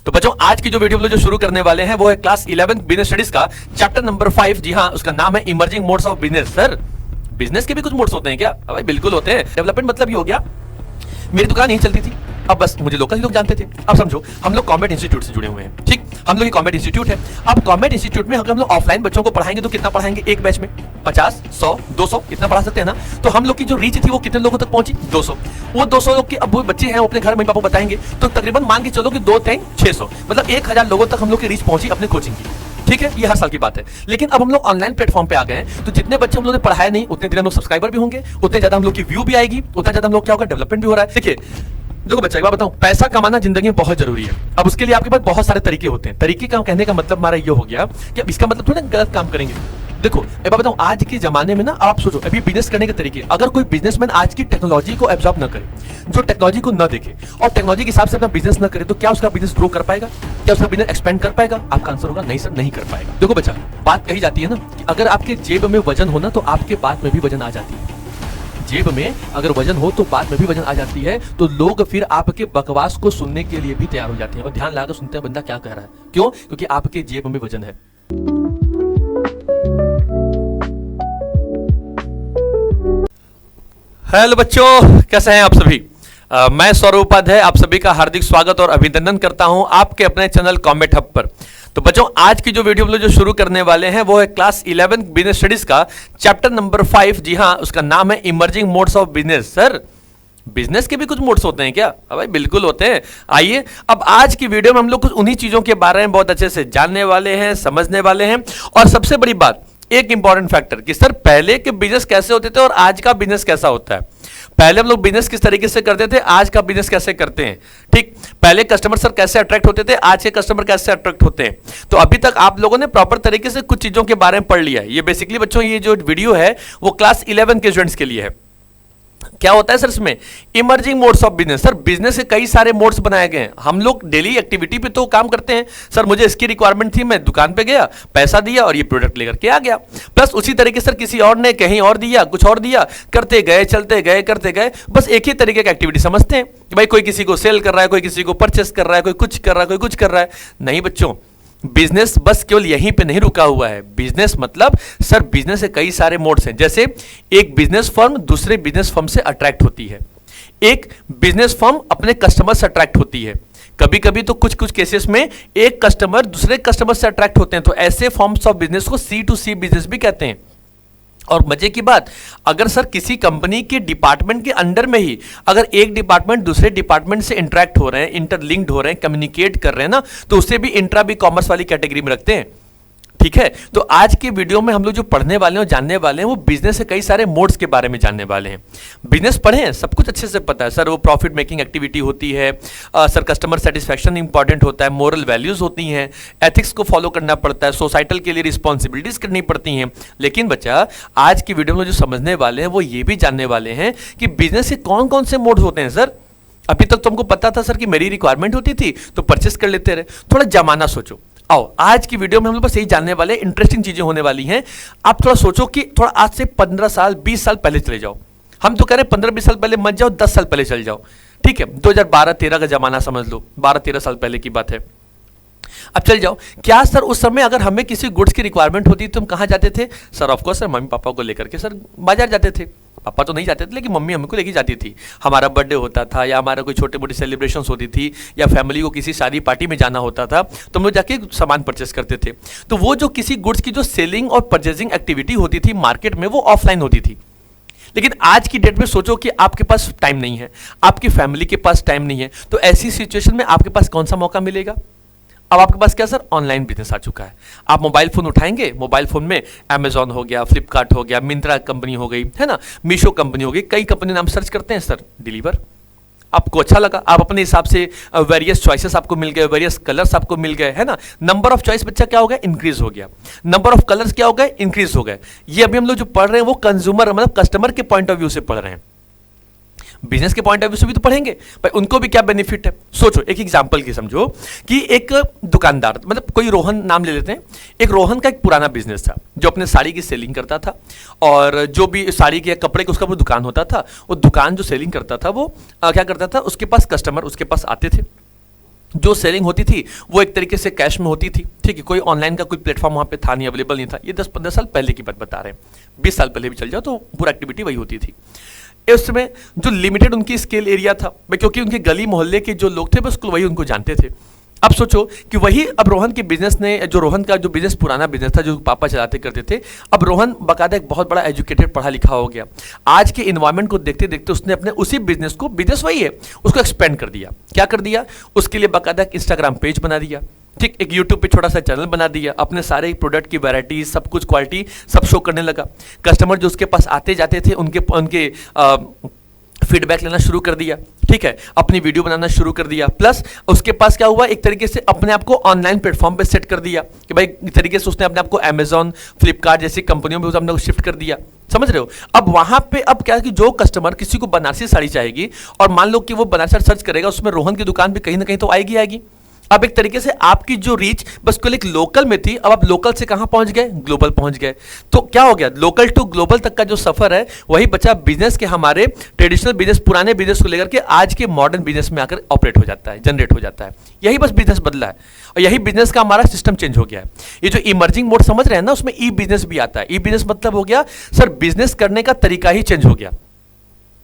तो बच्चों आज की जो वीडियो हम लोग जो शुरू करने वाले हैं वो है क्लास 11 बिजनेस स्टडीज का चैप्टर नंबर 5। जी हाँ, उसका नाम है emerging modes of business. Sir business के भी कुछ मोड्स होते हैं क्या? भाई बिल्कुल होते हैं। डेवलपमेंट मतलब ये हो गया, मेरी दुकान यहीं चलती थी, अब बस मुझे लोकल ही लोग जानते थे। अब समझो हम लोग कॉम्बैट इंस्टीट्यूट से जुड़े हुए हैं, ठीक, हम लोग ये कॉम्बैट इंस्टीट्यूट है। अब कॉम्बैट इंस्टीट्यूट में अगर हम लोग ऑफलाइन बच्चों को पढ़ाएंगे तो कितना पढ़ाएंगे? एक बैच में 50, 100, 200 इतना पढ़ा सकते हैं ना। तो हम लोग की जो रीच थी वो कितने लोगों तक पहुंची? 200। वो 200 लोग के अब वो बच्चे हैं, वो अपने घर में पापा बताएंगे तो तकरीबन मान के चलो कि 2 3 600 मतलब 1000 लोगों तक हम लोग की रीच पहुंची अपने कोचिंग की। ठीक है, ये हर साल की बात है। लेकिन अब हम लोग ऑनलाइन प्लेटफॉर्म पे आ गए हैं, तो जितने बच्चे हम लोगों ने पढ़ाया नहीं उतने दिन हम लोग सब्सक्राइबर भी होंगे, उतने ज्यादा हम लोग की व्यू भी आएगी, उतना ज्यादा हम लोग क्या होगा, डेवलपमेंट भी हो रहा है। देखिए देखो बच्चा, एक बात बताऊं, पैसा कमाना जिंदगी में बहुत जरूरी है। अब उसके लिए आपके पास बहुत सारे तरीके होते हैं। तरीके का कहने का मतलब हमारा ये हो गया कि अब इसका मतलब थोड़ा गलत काम करेंगे। देखो एक बात बताऊं, आज के जमाने में ना आप सोचो अभी बिजनेस करने के तरीके, अगर कोई बिजनेसमैन आज की टेक्नोलॉजी को एब्जॉर्ब न करे, जो टेक्नोलॉजी को न देखे और टेक्नोलॉजी के हिसाब से अपना बिजनेस न करे, तो क्या उसका बिजनेस ग्रो कर पाएगा? क्या उसका बिजनेस एक्सपेंड कर पाएगा? आपका आंसर होगा नहीं सर, नहीं कर पाएगा। देखो बच्चा, बात कही जाती है ना कि अगर आपके जेब में वजन हो ना तो आपके बात में भी वजन आ जाती है। जेब में अगर वजन हो तो बात में भी वजन आ जाती है, तो लोग फिर आपके बकवास को सुनने के लिए भी तैयार हो जाते हैं और ध्यान लगाकर सुनते हैं बंदा क्या कह रहा है। क्यों? क्योंकि आपके जेब में वजन है। हेलो बच्चों, कैसे हैं आप सभी? मैं सौरभ उपाध्याय आप सभी का हार्दिक स्वागत और अभिनंदन करता हूं आपके अपने चैनल कॉम्बैट हब पर। तो बच्चों आज की जो वीडियो हम लोग जो शुरू करने वाले हैं वो है क्लास 11 बिजनेस स्टडीज का चैप्टर नंबर 5। जी हाँ, उसका नाम है emerging modes of business. Sir business के भी कुछ मोड्स होते हैं क्या? भाई बिल्कुल होते हैं। आइए अब आज की वीडियो में हम लोग कुछ उन्हीं चीजों के बारे में बहुत अच्छे से जानने वाले हैं, समझने वाले हैं। और सबसे बड़ी बात, एक इंपॉर्टेंट फैक्टर कि सर पहले के बिजनेस कैसे होते थे और आज का बिजनेस कैसा होता है। पहले हम लोग बिजनेस किस तरीके से करते थे, आज का बिजनेस कैसे करते हैं। ठीक, पहले कस्टमर सर कैसे अट्रैक्ट होते थे, आज के कस्टमर कैसे अट्रैक्ट होते हैं। तो अभी तक आप लोगों ने प्रॉपर तरीके से कुछ चीजों के बारे में पढ़ लिया है। ये बेसिकली बच्चों ये जो वीडियो है वो क्लास 11 के स्टूडेंट्स के लिए है। क्या होता है सर इसमें? Emerging modes of business. Sir business के कई सारे मोड्स बनाए गए हैं। हम लोग डेली एक्टिविटी पे तो काम करते हैं, सर मुझे इसकी रिक्वायरमेंट थी, मैं दुकान पे गया, पैसा दिया और ये प्रोडक्ट लेकर के आ गया। प्लस उसी तरीके सर किसी और ने कहीं और दिया, कुछ और दिया, करते गए, चलते गए, करते गए। बस एक ही तरीके की एक्टिविटी समझते हैं कि भाई कोई किसी को सेल कर रहा है, कोई किसी को परचेस कर रहा है, कोई कुछ कर रहा है, कोई कुछ कर रहा है। नहीं बच्चों, बिजनेस बस केवल यहीं पे नहीं रुका हुआ है। बिजनेस मतलब सर बिजनेस के कई सारे मोड्स हैं। जैसे एक बिजनेस फर्म दूसरे बिजनेस फर्म से अट्रैक्ट होती है, एक बिजनेस फर्म अपने कस्टमर से अट्रैक्ट होती है, कभी कभी तो कुछ कुछ केसेस में एक कस्टमर दूसरे कस्टमर से अट्रैक्ट होते हैं। तो ऐसे फॉर्म्स ऑफ बिजनेस को C2C बिजनेस भी कहते हैं। और मजे की बात, अगर सर किसी कंपनी के डिपार्टमेंट के अंडर में ही अगर एक डिपार्टमेंट दूसरे डिपार्टमेंट से इंटरेक्ट हो रहे हैं, इंटरलिंक्ड हो रहे हैं, कम्युनिकेट कर रहे हैं ना, तो उसे भी इंट्रा भी कॉमर्स वाली कैटेगरी में रखते हैं। ठीक है, तो आज के वीडियो में हम लोग जो पढ़ने वाले हैं और जानने वाले हैं वो बिजनेस के कई सारे मोड्स के बारे में जानने वाले हैं। बिजनेस पढ़े हैं, सब कुछ अच्छे से पता है सर। वो प्रॉफिट मेकिंग एक्टिविटी होती है, सर कस्टमर सेटिस्फैक्शन इंपॉर्टेंट होता है, मोरल वैल्यूज होती हैं, एथिक्स को फॉलो करना पड़ता है, सोसाइटल के लिए रिस्पॉन्सिबिलिटीज करनी पड़ती हैं। लेकिन बच्चा आज की वीडियो में जो समझने वाले हैं वो ये भी जानने वाले हैं कि बिजनेस के कौन कौन से मोड्स होते हैं। सर अभी तक तो हमको पता था सर कि मेरी रिक्वायरमेंट होती थी तो परचेस कर लेते रहे, थोड़ा जमाना सोचो। आओ आज की वीडियो में हम लोग बस यही जानने वाले, इंटरेस्टिंग चीजें होने वाली हैं। आप थोड़ा सोचो कि थोड़ा आज से 15 साल 20 साल पहले चले जाओ। हम तो कह रहे हैं 15-20 साल पहले मत जाओ, 10 साल पहले चल जाओ। ठीक है, 2012-13 का जमाना समझ लो, 12-13 साल पहले की बात है। अब चल जाओ, क्या सर उस समय अगर हमें किसी गुड्स की रिक्वायरमेंट होती तो हम कहाँ जाते थे? Sir of course sir mummy papa को लेकर के सर बाजार जाते थे। पापा तो नहीं जाते थे लेकिन मम्मी हमको लेके जाती थी। हमारा बर्थडे होता था या हमारा कोई छोटे मोटी सेलिब्रेशंस होती थी या फैमिली को किसी शादी पार्टी में जाना होता था तो हम लोग जाके सामान परचेस करते थे। तो वो जो किसी गुड्स की जो सेलिंग और परचेसिंग एक्टिविटी होती थी मार्केट में वो ऑफलाइन होती थी। लेकिन आज की डेट में सोचो कि आपके पास टाइम नहीं है, आपकी फैमिली के पास टाइम नहीं है, तो ऐसी सिचुएशन में आपके पास कौन सा मौका मिलेगा? अब आपके पास क्या सर? ऑनलाइन बिजनेस आ चुका है। आप मोबाइल फोन उठाएंगे, मोबाइल फोन में अमेजॉन हो गया, फ्लिपकार्ट हो गया, मिंत्रा कंपनी हो गई है ना, मीशो कंपनी हो गई, कई कंपनी नाम सर्च करते हैं सर, डिलीवर। आपको अच्छा लगा, आप अपने हिसाब से वेरियस चॉइसेस आपको मिल गए, वेरियस कलर्स आपको मिल गए, है ना। नंबर ऑफ चॉइस बच्चा क्या हो गया? इंक्रीज हो गया। नंबर ऑफ कलर्स क्या हो गए? इंक्रीज हो गए। ये अभी हम लोग जो पढ़ रहे हैं वो कंज्यूमर मतलब कस्टमर के पॉइंट ऑफ व्यू से पढ़ रहे हैं। बिजनेस के पॉइंट ऑफ व्यू से भी तो पढ़ेंगे भाई, उनको भी क्या बेनिफिट है। सोचो एक एग्जांपल की समझो कि एक दुकानदार मतलब कोई रोहन नाम ले लेते हैं। एक रोहन का एक पुराना बिजनेस था जो अपने साड़ी की सेलिंग करता था और जो भी साड़ी के कपड़े का उसका वो दुकान होता था। वो दुकान जो सेलिंग करता था वो क्या करता था, उसके पास कस्टमर उसके पास आते थे, जो सेलिंग होती थी वो एक तरीके से कैश में होती थी, ठीक है। कोई ऑनलाइन का कोई प्लेटफॉर्म वहाँ पे था नहीं, अवेलेबल नहीं था। ये 10-15 साल पहले की बात बता रहे हैं, 20 साल पहले भी चल जाओ तो पूरा एक्टिविटी वही होती थी। इस समय जो लिमिटेड उनकी स्केल एरिया था, क्योंकि उनके गली मोहल्ले के जो लोग थे बस वही उनको जानते थे। अब सोचो कि वही अब रोहन के बिजनेस ने, जो रोहन का जो बिजनेस पुराना बिजनेस था जो पापा चलाते करते थे, अब रोहन बाकायदा एक बहुत बड़ा एजुकेटेड पढ़ा लिखा हो गया। आज के इन्वायरमेंट को देखते देखते उसने अपने उसी बिजनेस को, बिजनेस वही है, उसको एक्सपेंड कर दिया। क्या कर दिया? उसके लिए बाकायदा एक इंस्टाग्राम पेज बना दिया, ठीक, एक यूट्यूब पे छोटा सा चैनल बना दिया, अपने सारे प्रोडक्ट की वैरायटी सब कुछ क्वालिटी सब शो करने लगा। कस्टमर जो उसके पास आते जाते थे उनके फीडबैक लेना शुरू कर दिया, ठीक है, अपनी वीडियो बनाना शुरू कर दिया। प्लस उसके पास क्या हुआ, एक तरीके से अपने आप को ऑनलाइन प्लेटफॉर्म पे सेट कर दिया कि भाई एक तरीके से उसने अपने आप को अमेजॉन, फ्लिपकार्ट जैसी कंपनियों में उसने अपने को शिफ्ट कर दिया। समझ रहे हो? अब वहां पे अब क्या है कि जो कस्टमर किसी को बनारसी साड़ी चाहिएगी और मान लो कि वो बनारसी सर्च करेगा, उसमें रोहन की दुकान भी कहीं ना कहीं तो आएगी। अब एक तरीके से आपकी जो रीच बस केवल एक लोकल में थी, अब आप लोकल से कहां पहुंच गए? ग्लोबल पहुंच गए। तो क्या हो गया? लोकल टू ग्लोबल तक का जो सफर है वही बचा बिजनेस के, हमारे ट्रेडिशनल बिजनेस, पुराने बिजनेस को लेकर के आज के मॉडर्न बिजनेस में आकर ऑपरेट हो जाता है, जनरेट हो जाता है। यही बस बिजनेस बदला है और यही बिजनेस का हमारा सिस्टम चेंज हो गया है। ये जो इमर्जिंग मोड समझ रहे हैं ना, उसमें ई बिजनेस भी आता है। ई बिजनेस मतलब हो गया सर बिजनेस करने का तरीका ही चेंज हो गया।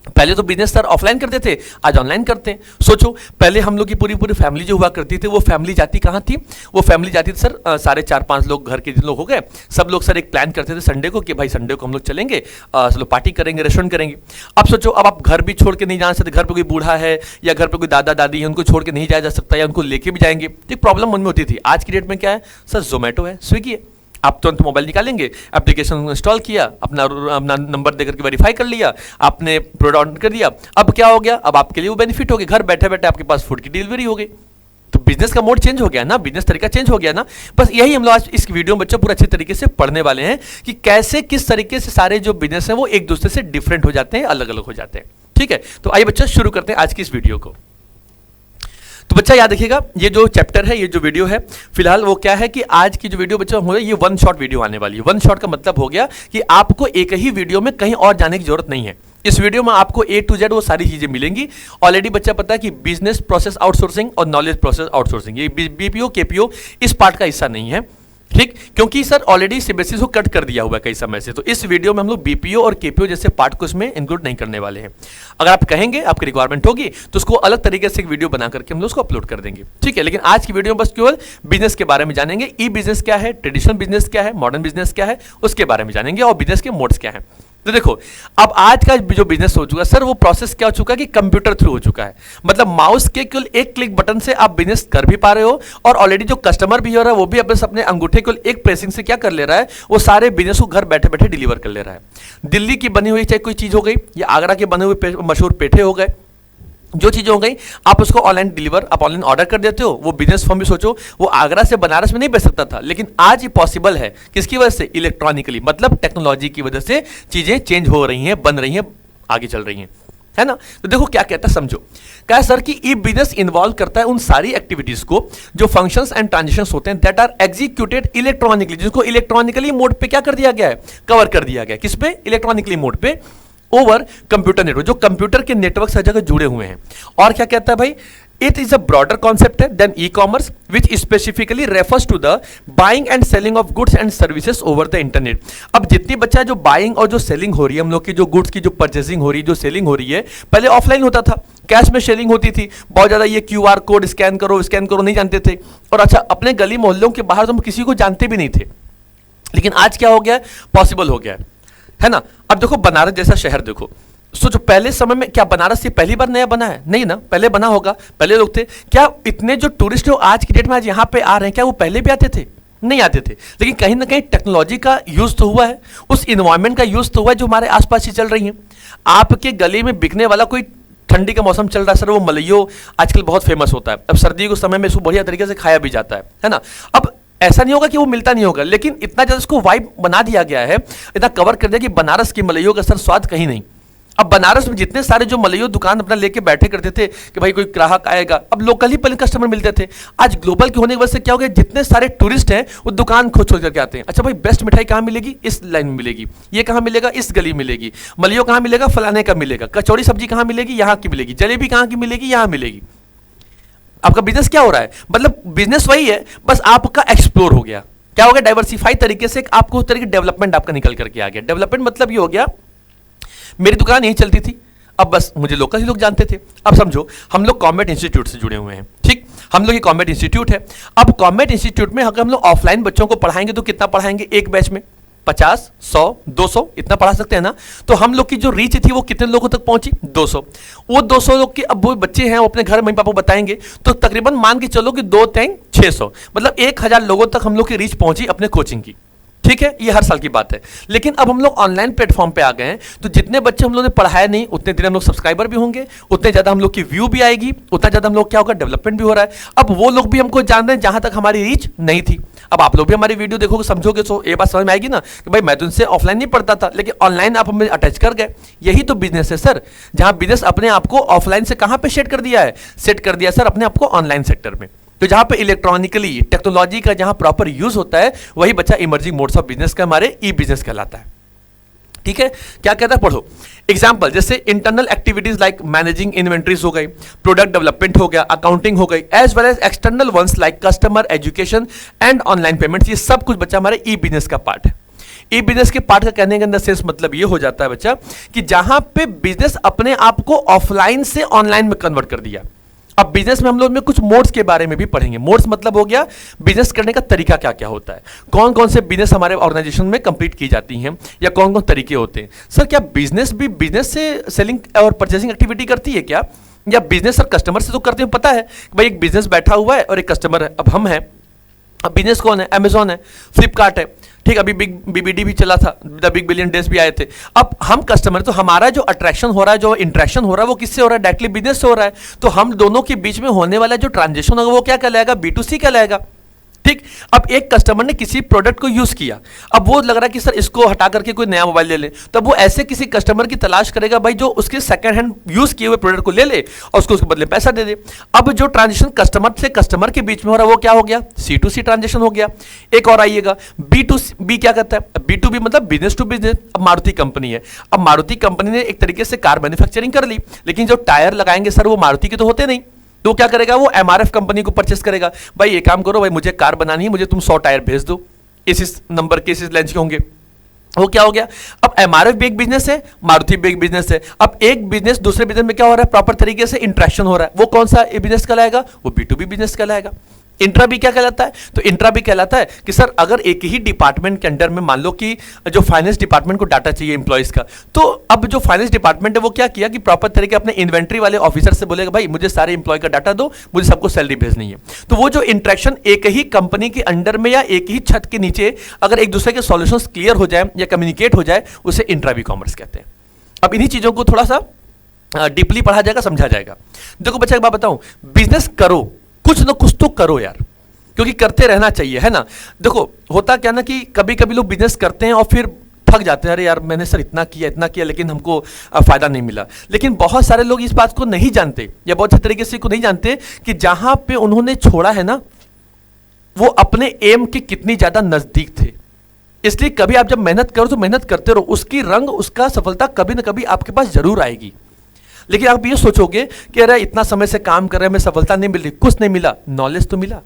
पहले तो बिजनेस सर ऑफलाइन करते थे, आज ऑनलाइन करते हैं। सोचो पहले हम लोग की पूरी फैमिली जो हुआ करती थी, वो फैमिली जाती कहाँ थी? वो फैमिली जाती थी सर, सारे 4-5 लोग घर के जिन लोग हो गए, सब लोग सर एक प्लान करते थे संडे को कि भाई संडे को हम लोग चलेंगे, चलो पार्टी करेंगे, रेस्टोरेंट करेंगे। अब सोचो अब आप घर भी छोड़ के नहीं जा सकते, घर पे कोई बूढ़ा है या घर पे कोई दादा दादी है, उनको छोड़ के नहीं जाया जा सकता या उनको लेके भी जाएंगे तो एक प्रॉब्लम मन में होती थी। आज की डेट में क्या है सर? जोमेटो है, स्विगी है, आप तुरंत मोबाइल निकालेंगे, एप्लीकेशन इंस्टॉल किया, अपना नंबर देकर के वेरीफाई कर लिया, आपने प्रोडक्ट ऑर्डर कर दिया। अब क्या हो गया? अब आपके लिए वो बेनिफिट हो गया, घर बैठे बैठे आपके पास फूड की डिलीवरी हो गई। तो बिजनेस का मोड चेंज हो गया ना, बिजनेस तरीका चेंज हो गया ना। बस यही हम लोग आज इस वीडियो में बच्चों पूरा अच्छे तरीके से पढ़ने वाले हैं कि कैसे किस तरीके से सारे जो बिजनेस है वो एक दूसरे से डिफरेंट हो जाते हैं, अलग अलग हो जाते हैं। ठीक है, तो आइए बच्चों शुरू करते हैं आज की इस वीडियो को। तो बच्चा याद रखिएगा, ये जो चैप्टर है, ये जो वीडियो है, फिलहाल वो क्या है कि आज की जो वीडियो बच्चा हो ये वन शॉट वीडियो आने वाली है। वन शॉट का मतलब हो गया कि आपको एक ही वीडियो में कहीं और जाने की जरूरत नहीं है। इस वीडियो में आपको A to Z वो सारी चीजें मिलेंगी। ऑलरेडी बच्चा पता है कि बिजनेस प्रोसेस आउटसोर्सिंग और नॉलेज प्रोसेस आउटसोर्सिंग, ये BPO KPO इस पार्ट का हिस्सा नहीं है, ठीक, क्योंकि सर ऑलरेडी सीबीएसई को कट कर दिया हुआ है कई समय से। तो इस वीडियो में हम लोग BPO और KPO जैसे पार्ट को इसमें इंक्लूड नहीं करने वाले हैं। अगर आप कहेंगे, आपकी रिक्वायरमेंट होगी, तो उसको अलग तरीके से एक वीडियो बना करके हम लोग उसको अपलोड कर देंगे, ठीक है। लेकिन आज की वीडियो में बस केवल बिजनेस के बारे में जानेंगे। ई बिजनेस क्या है, ट्रेडिशनल बिजनेस क्या है, मॉडर्न बिजनेस क्या है, उसके बारे में जानेंगे और बिजनेस के मोड्स क्या है। तो देखो अब आज का जो बिजनेस हो चुका है सर, वो प्रोसेस क्या हो चुका है कि कंप्यूटर थ्रू हो चुका है। मतलब माउस के केवल एक क्लिक बटन से आप बिजनेस कर भी पा रहे हो और ऑलरेडी जो कस्टमर भी हो रहा है वो भी अपने अंगूठे केवल एक प्रेसिंग से क्या कर ले रहा है, वो सारे बिजनेस को घर बैठे बैठे डिलीवर कर ले रहा है। दिल्ली की बनी हुई चाहे कोई चीज हो गई या आगरा के बने हुए मशहूर पेठे हो गए, जो चीजें हो गई आप उसको ऑनलाइन डिलीवर, आप ऑनलाइन ऑर्डर कर देते हो। वो बिजनेस फॉर्म भी सोचो, वो आगरा से बनारस में नहीं बेच सकता था, लेकिन आज ये पॉसिबल है। किसकी वजह से? इलेक्ट्रॉनिकली, मतलब टेक्नोलॉजी की वजह से चीजें चेंज हो रही हैं, बन रही हैं, आगे चल रही हैं, है ना। तो देखो क्या कहता है, समझो क्या है सर कि ई बिजनेस इन्वॉल्व करता है उन सारी एक्टिविटीज को जो फंक्शंस एंड ट्रांजेक्शंस होते हैं दैट आर एग्जीक्यूटेड इलेक्ट्रॉनिकली, जिसको इलेक्ट्रॉनिकली मोड पे क्या कर दिया गया है, कवर कर दिया गया। किस पे? इलेक्ट्रॉनिकली मोड पे, ओवर कंप्यूटर नेटवर्क, जो कंप्यूटर के नेटवर्क से जगह जुड़े हुए हैं। और क्या कहता है भाई, it is a broader concept है than E commerce which specifically refers to the buying and selling of goods and services over the internet. अब जितनी बच्चा जो बाइंग और जो सेलिंग हो रही है, हम लोग की जो गुड्स की जो परचेसिंग हो रही है, जो सेलिंग हो रही है, पहले ऑफलाइन होता था, कैश में सेलिंग होती थी बहुत ज्यादा। ये QR कोड स्कैन करो नहीं जानते थे। और अच्छा, अपने गली मोहल्लों के बाहर तो हम किसी को जानते भी नहीं थे, लेकिन आज क्या हो गया, पॉसिबल हो गया है ना। अब देखो बनारस जैसा शहर देखो, सोचो पहले समय में क्या बनारस ये पहली बार नया बना है? नहीं ना, पहले बना होगा, पहले लोग थे। क्या इतने जो टूरिस्ट हो आज की डेट में आज यहाँ पे आ रहे हैं, क्या वो पहले भी आते थे? नहीं आते थे। लेकिन कहीं ना कहीं टेक्नोलॉजी का यूज तो हुआ है, उस इन्वायरमेंट का यूज तो हुआ है जो हमारे आसपास ही चल रही है। आपके गली में बिकने वाला कोई, ठंडी का मौसम चल रहा है सर, वो मलइयो आजकल बहुत फेमस होता है। अब सर्दी के समय में इसको बढ़िया तरीके से खाया भी जाता है ना। अब ऐसा नहीं होगा कि वो मिलता नहीं होगा, लेकिन इतना ज्यादा उसको वाइब बना दिया गया है, इतना कवर कर दिया कि बनारस की मलइयों का सर स्वाद कहीं नहीं। अब बनारस में जितने सारे जो मलइयो दुकान अपना लेके बैठे करते थे कि भाई कोई ग्राहक आएगा, अब लोकल ही पहले कस्टमर मिलते थे। आज ग्लोबल के होने की वजह से क्या हो गया, जितने सारे टूरिस्ट हैं वो दुकान खोज खोज करके आते हैं। अच्छा भाई बेस्ट मिठाई कहाँ मिलेगी? इस लाइन में मिलेगी। ये कहाँ मिलेगा? इस गली में मिलेगी। मलइयो कहाँ मिलेगा? फलाने का मिलेगा। कचौड़ी सब्जी कहाँ मिलेगी? यहाँ की मिलेगी। जलेबी कहाँ की मिलेगी? यहाँ मिलेगी। आपका बिजनेस क्या हो रहा है, मतलब बिजनेस वही है, बस आपका एक्सप्लोर हो गया, क्या हो गया, डाइवर्सिफाई तरीके से आपको उस तरीके डेवलपमेंट आपका निकल करके आ गया। डेवलपमेंट मतलब ये हो गया, मेरी दुकान यहीं चलती थी, अब बस मुझे लोकल ही लोग जानते थे। अब समझो हम लोग कॉम्बैट इंस्टीट्यूट से जुड़े हुए हैं, ठीक, हम लोग ये कॉम्बैट इंस्टीट्यूट है। अब कॉम्बैट इंस्टीट्यूट में अगर हम लोग ऑफलाइन बच्चों को पढ़ाएंगे तो कितना पढ़ाएंगे, एक बैच में 50, 100, 200 इतना पढ़ा सकते हैं ना। तो हम लोग की जो रीच थी वो कितने लोगों तक पहुंची, 200। वो 200 लोग के अब वो बच्चे हैं, वो अपने घर मम्मी पापा को बताएंगे तो तकरीबन मान के चलो कि 2 3 600, मतलब 1000 लोगों तक हम लोग की रीच पहुंची अपने कोचिंग की, ठीक है, ये हर साल की बात है। लेकिन अब हम लोग ऑनलाइन प्लेटफॉर्म पे आ गए हैं, तो जितने बच्चे हम लोगों ने पढ़ाया नहीं उतने दिन हम लोग सब्सक्राइबर भी होंगे, उतने ज्यादा हम लोग की व्यू भी आएगी, उतना ज्यादा हम लोग क्या होगा, डेवलपमेंट भी हो रहा है। अब वो लोग भी हमको जान रहे हैं जहां तक हमारी रीच नहीं थी। अब आप लोग भी हमारी वीडियो देखोगे, समझोगे, तो ये बात समझ में आएगी ना कि भाई मैं तो इनसे ऑफलाइन नहीं पढ़ता था, लेकिन ऑनलाइन आप हमें अटैच कर गए। यही तो बिजनेस है सर, जहां बिजनेस अपने आप को ऑफलाइन से कहां पे सेट कर दिया है, सेट कर दिया सर अपने आप को ऑनलाइन सेक्टर में। तो जहां पे इलेक्ट्रॉनिकली टेक्नोलॉजी का जहां प्रॉपर यूज होता है, वही बच्चा इमर्जिंग मोड्स ऑफ बिजनेस का हमारे ई बिजनेस कहलाता है, ठीक है। क्या कहता है, पढ़ो एग्जाम्पल, जैसे internal activities like managing inventories हो गई, प्रोडक्ट डेवलपमेंट हो गया, अकाउंटिंग हो गई, as well as external ones like customer education and online payments, ये सब कुछ बच्चा हमारे ई बिजनेस का पार्ट है। ई बिजनेस के पार्ट का कहने के अंदर सेंस मतलब ये हो जाता है बच्चा कि जहां पे बिजनेस अपने आप को ऑफलाइन से ऑनलाइन में कन्वर्ट कर दिया। अब बिजनेस में हम लोग में कुछ मोड्स के बारे में भी पढ़ेंगे। मोड्स मतलब हो गया बिजनेस करने का तरीका क्या क्या होता है, कौन कौन से बिजनेस हमारे ऑर्गेनाइजेशन में कंप्लीट की जाती हैं, या कौन कौन तरीके होते हैं। सर क्या बिजनेस भी बिजनेस से सेलिंग और परचेसिंग एक्टिविटी करती है क्या, या बिजनेस और कस्टमर से तो करते हैं, पता है भाई एक बिजनेस बैठा हुआ है और एक कस्टमर है। अब हम हैं, अब बिजनेस कौन है, अमेजॉन है, फ्लिपकार्ट है, ठीक, अभी बिग बीबीडी भी चला था, द बिग बिलियन डेज भी आए थे। अब हम कस्टमर, तो हमारा जो अट्रैक्शन हो रहा है, जो इंटरेक्शन हो रहा है, वो किससे हो रहा है, डायरेक्टली बिजनेस से हो रहा है। तो हम दोनों के बीच में होने वाला जो ट्रांजेक्शन होगा वो क्या कहलाएगा, B2C कहलाएगा, ठीक। अब एक कस्टमर ने किसी प्रोडक्ट को यूज किया, अब वो लग रहा है कि सर इसको हटा करके कोई नया मोबाइल ले ले, तब वो ऐसे किसी कस्टमर की तलाश करेगा भाई जो उसके सेकंड हैंड यूज किए हुए प्रोडक्ट को ले ले और उसको उसके बदले पैसा दे दे। अब जो ट्रांजेक्शन कस्टमर से कस्टमर के बीच में हो रहा है वो क्या हो गया, C2C ट्रांजेक्शन हो गया। एक और आइएगा, B2B क्या कहता है, B2B मतलब बिजनेस टू बिजनेस। अब मारुति कंपनी है, अब मारुति कंपनी ने एक तरीके से कार मैन्युफैक्चरिंग कर ली, लेकिन जो टायर लगाएंगे सर वो मारुति के तो होते नहीं, तो क्या करेगा, वो MRF कंपनी को परचेस करेगा, भाई ये काम करो, भाई मुझे कार बनानी है, मुझे तुम 100 टायर भेज दो, इस नंबर के, इस लेंथ के होंगे। वो क्या हो गया, अब MRF भी एक बिजनेस है, मारुति भी एक बिजनेस है। अब एक बिजनेस दूसरे बिजनेस में क्या हो रहा है, प्रॉपर तरीके से इंटरेक्शन हो रहा है, वो कौन सा बिजनेस कहलाएगा, वो B2B बिजनेस कहलाएगा। इंट्रा भी क्या कहलाता है, तो इंट्रा भी कहलाता है कि सर अगर एक ही डिपार्टमेंट के अंडर में मान लो कि जो फाइनेंस डिपार्टमेंट को डाटा चाहिए एम्प्लॉइज का, तो अब जो फाइनेंस डिपार्टमेंट है वो क्या किया कि प्रॉपर तरीके अपने इन्वेंट्री वाले ऑफिसर से बोलेगा भाई मुझे सारे एम्प्लॉय का डाटा दो, मुझे सबको सैलरी भेजनी है। तो वो जो इंटरेक्शन एक ही कंपनी के अंडर में या एक ही छत के नीचे अगर एक दूसरे के सॉल्यूशंस क्लियर हो जाए या कम्युनिकेट हो जाए, उसे इंट्रा भी कॉमर्स कहते हैं। अब इन्हीं चीजों को थोड़ा सा डीपली पढ़ा जाएगा, समझा जाएगा। देखो बच्चा एक बात बताऊं, बिजनेस करो, कुछ ना कुछ तो करो यार, क्योंकि करते रहना चाहिए, है ना। देखो होता क्या ना कि कभी कभी लोग बिजनेस करते हैं और फिर थक जाते हैं, अरे यार मैंने सर इतना किया लेकिन हमको फायदा नहीं मिला। लेकिन बहुत सारे लोग इस बात को नहीं जानते या बहुत अच्छे तरीके से को नहीं जानते कि जहां पे उन्होंने छोड़ा है ना, वो अपने एम के कितनी ज्यादा नजदीक थे। इसलिए कभी आप जब मेहनत करो तो मेहनत करते रहो, उसकी रंग, उसका सफलता कभी ना कभी आपके पास जरूर आएगी। लेकिन आप ये सोचोगे कि अरे इतना समय से काम कर रहे हैं, हमें सफलता नहीं मिल रही, कुछ नहीं मिला, नॉलेज तो मिला,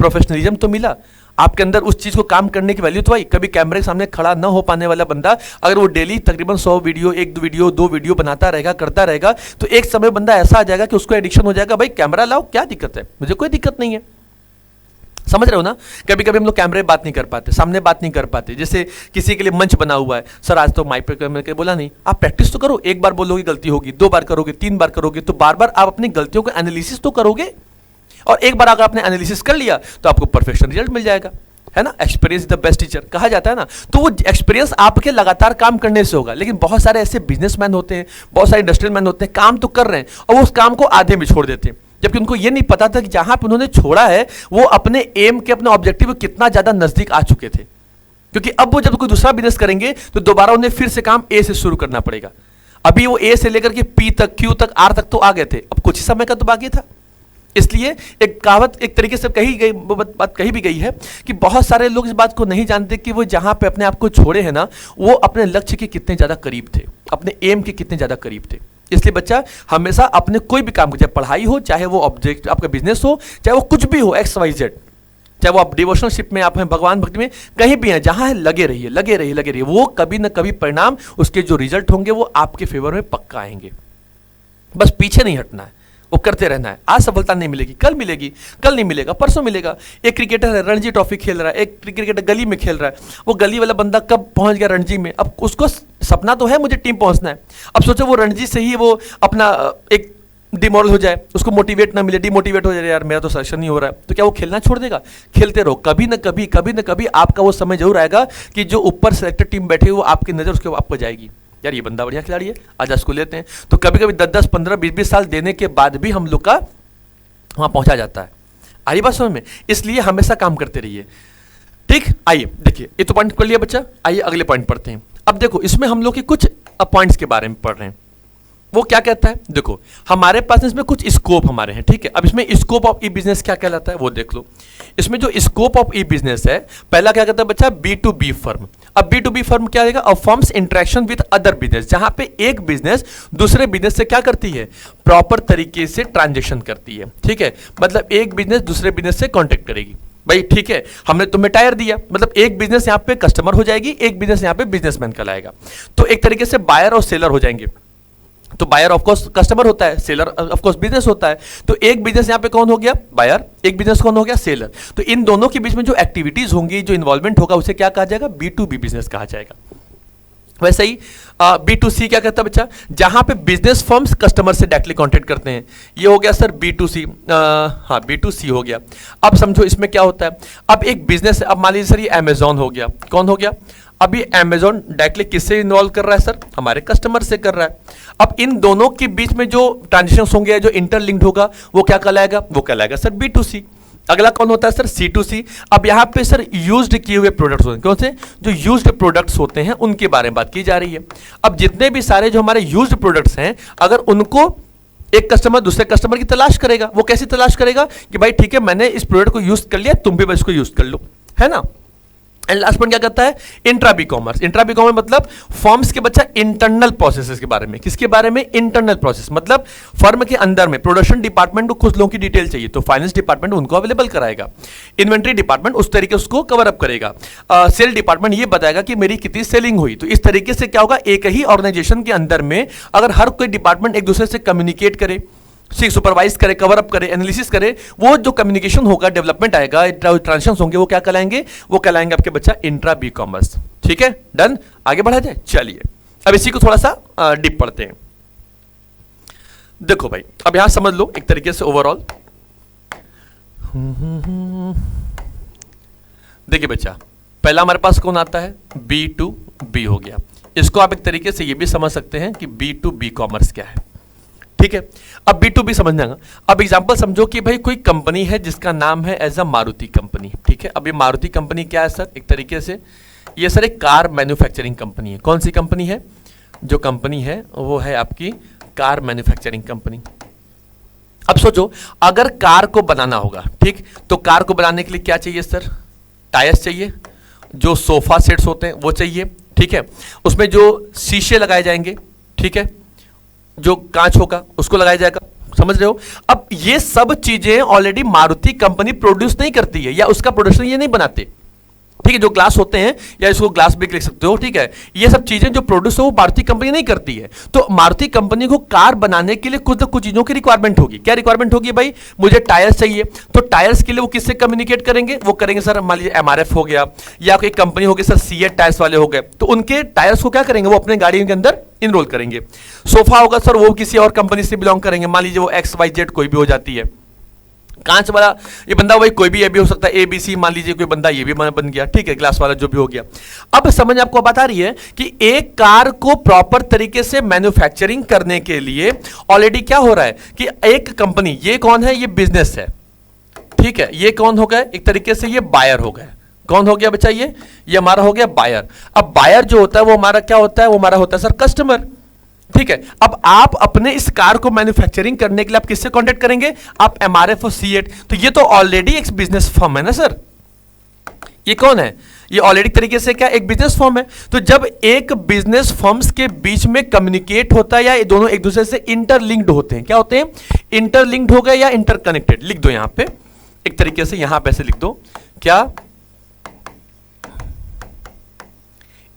प्रोफेशनलिज्म तो मिला, आपके अंदर उस चीज को काम करने की वैल्यू तो आई। कभी कैमरे के सामने खड़ा ना हो पाने वाला बंदा अगर वो डेली तकरीबन 100 वीडियो, दो वीडियो बनाता रहेगा, करता रहेगा, तो एक समय बंदा ऐसा आ जाएगा कि उसको एडिक्शन हो जाएगा, भाई कैमरा लाओ, क्या दिक्कत है, मुझे कोई दिक्कत नहीं है। समझ रहे हो ना। कभी कभी हम लोग कैमरे बात नहीं कर पाते, सामने बात नहीं कर पाते, जैसे किसी के लिए मंच बना हुआ है, सर आज तो माइक पे मैंने बोला नहीं, आप प्रैक्टिस तो करो, एक बार बोलोगे गलती होगी, 2 बार करोगे, 3 बार करोगे, तो बार बार आप अपनी गलतियों का एनालिसिस तो करोगे, और एक बार अगर आपने एनालिसिस कर लिया तो आपको परफेक्शन रिजल्ट मिल जाएगा, है ना। एक्सपीरियंस द बेस्ट टीचर कहा जाता है ना। तो वो एक्सपीरियंस आपके लगातार काम करने से होगा। लेकिन बहुत सारे ऐसे बिजनेसमैन होते हैं, बहुत सारे इंडस्ट्रियल मैन होते हैं, काम तो कर रहे हैं और वो उस काम को आधे में छोड़ देते हैं, जबकि उनको ये नहीं पता था कि जहां पर उन्होंने छोड़ा है वो अपने एम के, अपने ऑब्जेक्टिव के कितना ज्यादा नजदीक आ चुके थे। क्योंकि अब वो जब कोई दूसरा बिजनेस करेंगे तो दोबारा उन्हें फिर से काम ए से शुरू करना पड़ेगा। अभी वो ए से लेकर के पी तक, क्यू तक, आर तक तो आ गए थे, अब कुछ ही समय का तो बाकी था। इसलिए एक कहावत एक तरीके से कही गई, बात कही भी गई है कि बहुत सारे लोग इस बात को नहीं जानते कि वो जहां पे अपने आप को छोड़े हैं ना, वो अपने लक्ष्य के कितने ज्यादा करीब थे, अपने एम के कितने ज्यादा करीब थे। इसलिए बच्चा हमेशा अपने कोई भी काम को, चाहे पढ़ाई हो, चाहे वो ऑब्जेक्ट आपका बिजनेस हो, चाहे वो कुछ भी हो, XYZ, चाहे वो आप डिवोशनशिप में, आप हैं भगवान भक्ति में, कहीं भी हैं, जहां है लगे रहिए, लगे रहिए, लगे रहिए। वो कभी ना कभी परिणाम, उसके जो रिजल्ट होंगे वो आपके फेवर में पक्का आएंगे। बस पीछे नहीं हटना है, वो करते रहना है। आज सफलता नहीं मिलेगी, कल मिलेगी, कल नहीं मिलेगा, परसों मिलेगा। एक क्रिकेटर है, रणजी ट्रॉफी खेल रहा है, एक क्रिकेटर गली में खेल रहा है, वो गली वाला बंदा कब पहुंच गया रणजी में, अब उसको सपना तो है मुझे टीम पहुंचना है, अब सोचो वो रणजी से ही वो अपना एक डिमोरल हो जाए, उसको मोटिवेट ना मिले, डिमोटिवेट हो जाए, यार मेरा तो सेशन नहीं हो रहा है, तो क्या वो खेलना छोड़ देगा? खेलते रहो, कभी ना कभी, कभी ना कभी आपका वो समय जरूर आएगा कि जो ऊपर सेलेक्टेड टीम बैठे वो आपकी नज़र उसके आपको जाएगी, यार ये बंदा बढ़िया खिलाड़ी है, आज इसको लेते हैं। तो कभी कभी 10-10, 15, 20-20 साल देने के बाद भी हम लोग का वहाँ पहुँचा जाता है। आ रही बात समझ में? इसलिए हमेशा काम करते रहिए। ठीक, आइए देखिए, ये तो पॉइंट कर लिया बच्चा, आइए अगले पॉइंट पढ़ते हैं। अब देखो इसमें हम लोग के कुछ पॉइंट्स के बारे में पढ़ रहे हैं। वो क्या कहता है, देखो हमारे पास इसमें कुछ स्कोप हमारे हैं, ठीक है। अब इसमें स्कोप ऑफ ई बिजनेस क्या कहलाता है वो देख लो। इसमें जो स्कोप ऑफ ई बिजनेस है, पहला क्या कहता है बच्चा, B2B फर्म। अब B2B फर्म क्या रहेगा, uh firms interaction with other business, जहां पे एक बिजनेस दूसरे बिजनेस से क्या करती है, प्रॉपर तरीके से ट्रांजेक्शन करती है, ठीक है। मतलब एक बिजनेस दूसरे बिजनेस से कॉन्टेक्ट करेगी, भाई ठीक है, हमने तुम्हें टायर दिया, मतलब एक बिजनेस यहाँ पे कस्टमर हो जाएगी, एक बिजनेस यहाँ पे बिजनेसमैन कहलाएगा। तो एक तरीके से बायर और सेलर हो जाएंगे। तो बायर ऑफ कोर्स कस्टमर होता है, सेलर ऑफ कोर्स बिजनेस होता है। तो एक बिजनेस यहाँ पे कौन हो गया, बायर, एक बिजनेस कौन हो गया, सेलर। तो इन दोनों के बीच में जो एक्टिविटीज होंगी, जो इन्वॉल्वमेंट होगा, उसे क्या कहा जाएगा, B2B बिजनेस कहा जाएगा। वैसे ही B2C क्या कहता है बच्चा, जहां पे बिजनेस फर्म्स कस्टमर से डायरेक्टली कांटेक्ट करते हैं, ये हो गया सर B2C। हाँ B2C हो गया। अब समझो इसमें क्या होता है, अब एक बिजनेस, अब मान लीजिए सर ये अमेजॉन हो गया, कौन हो गया, अब ये अमेजॉन डायरेक्टली किससे इन्वॉल्व कर रहा है सर, हमारे कस्टमर से कर रहा है। अब इन दोनों के बीच में जो ट्रांजेक्शन होंगे, जो इंटरलिंक्ड होगा, वो क्या कहलाएगा, वो कहलाएगा सर B2C। अगला कौन होता है सर, C2C। अब यहाँ पे सर यूज्ड किए हुए प्रोडक्ट्स होते हैं, कौन से, जो यूज्ड प्रोडक्ट्स होते हैं उनके बारे में बात की जा रही है। अब जितने भी सारे जो हमारे यूज्ड प्रोडक्ट्स हैं, अगर उनको एक कस्टमर दूसरे कस्टमर की तलाश करेगा, वो कैसे तलाश करेगा कि भाई ठीक है मैंने इस प्रोडक्ट को यूज कर लिया, तुम भी बस इसको यूज कर लो, है ना। एंड लास्ट पॉइंट क्या कहता है, intra B commerce. Intra B commerce मतलब फर्म्स के बच्चा इंटरनल प्रोसेसेस के बारे में, किसके बारे में, इंटरनल प्रोसेस, मतलब फर्म के अंदर में प्रोडक्शन डिपार्टमेंट को कुछ लोगों की डिटेल चाहिए, तो फाइनेंस डिपार्टमेंट उनको अवेलेबल कराएगा, इन्वेंट्री डिपार्टमेंट उस तरीके उसको कवर अप करेगा, सेल डिपार्टमेंट ये बताएगा कि मेरी कितनी सेलिंग हुई। तो इस तरीके से क्या होगा, एक ही ऑर्गेनाइजेशन के अंदर में अगर हर कोई डिपार्टमेंट एक दूसरे से कम्युनिकेट करे, सुपरवाइज करे, कवर अप करे, एनालिसिस करे, वो जो कम्युनिकेशन होगा, डेवलपमेंट आएगा, ट्रांजेक्शंस होंगे, वो क्या कहलाएंगे, वो कहलाएंगे आपके बच्चा इंट्रा बी कॉमर्स। ठीक है, डन, आगे बढ़ा जाए। चलिए अब इसी को थोड़ा सा डीप पढ़ते हैं। देखो भाई अब यहां समझ लो एक तरीके से ओवरऑल। देखिए बच्चा, पहला हमारे पास कौन आता है, B2B हो गया। इसको आप एक तरीके से ये भी समझ सकते हैं कि B2B कॉमर्स क्या है, ठीक है। अब B2B समझना, अब एग्जांपल समझो कि भाई कोई कंपनी है जिसका नाम है एज अ मारुति कंपनी, ठीक है। अब ये मारुति कंपनी क्या है सर, एक तरीके से ये सर एक कार मैन्युफैक्चरिंग कंपनी है। कौन सी कंपनी है, जो कंपनी है वो है आपकी कार मैन्युफैक्चरिंग कंपनी। अब सोचो अगर कार को बनाना होगा, ठीक, तो कार को बनाने के लिए क्या चाहिए सर, टायर्स चाहिए, जो सोफा सेट्स होते हैं वो चाहिए, ठीक है, उसमें जो शीशे लगाए जाएंगे, ठीक है, जो कांच होगा उसको लगाया जाएगा, समझ रहे हो। अब ये सब चीजें ऑलरेडी मारुति कंपनी प्रोड्यूस नहीं करती है, या उसका प्रोडक्शन ये नहीं बनाते, ठीक है। जो ग्लास होते हैं, या इसको ग्लास ब्रिक लिख सकते हो, ठीक है, ये सब चीजें जो प्रोड्यूस हो वो मारुति कंपनी नहीं करती है। तो मारुति कंपनी को कार बनाने के लिए कुछ न कुछ चीजों की रिक्वायरमेंट होगी। क्या रिक्वायरमेंट होगी भाई, मुझे टायर्स चाहिए, तो टायर्स के लिए वो किससे कम्युनिकेट करेंगे, वो करेंगे सर मान लीजिए MRF हो गया, या कोई कंपनी होगी सर सीएट टायर्स वाले हो गए, तो उनके टायर्स को क्या करेंगे, वो अपने गाड़ी के अंदर इनरोल करेंगे। सोफा होगा सर, वो किसी और कंपनी से बिलोंग करेंगे, मान लीजिए वो XYZ कोई भी हो जाती है। कांच वाला ये बंदा भाई कोई भी ये भी हो सकता है, ABC, मान लीजिए कोई बंदा ये भी बन गया, ठीक है, ग्लास वाला जो भी हो गया। अब समझ आपको बात आ रही है कि एक कार को प्रॉपर तरीके से मैन्युफैक्चरिंग करने के लिए ऑलरेडी क्या हो रहा है कि एक कंपनी, ये कौन है, ये बिजनेस है, ठीक है, ये कौन हो गया, एक तरीके से ये बायर हो गया। कौन हो गया बच्चा, ये हमारा हो गया बायर। अब बायर जो होता है वो हमारा क्या होता है, वो हमारा होता है सर कस्टमर, ठीक है। अब आप अपने इस कार को मैन्युफैक्चरिंग करने के लिए आप किससे कांटेक्ट करेंगे, आप MRF और सीएट। तो ये तो ऑलरेडी एक बिजनेस फर्म है ना सर, ये कौन है? ये ऑलरेडी तरीके से क्या एक बिजनेस फर्म है। तो जब एक बिजनेस फर्म्स के बीच में कम्युनिकेट होता है या ये दोनों एक दूसरे से इंटरलिंक्ड होते हैं, क्या होते हैं? इंटरलिंक्ड हो गए या इंटरकनेक्टेड। लिख दो यहां पे एक तरीके से, यहां पे ऐसे लिख दो, क्या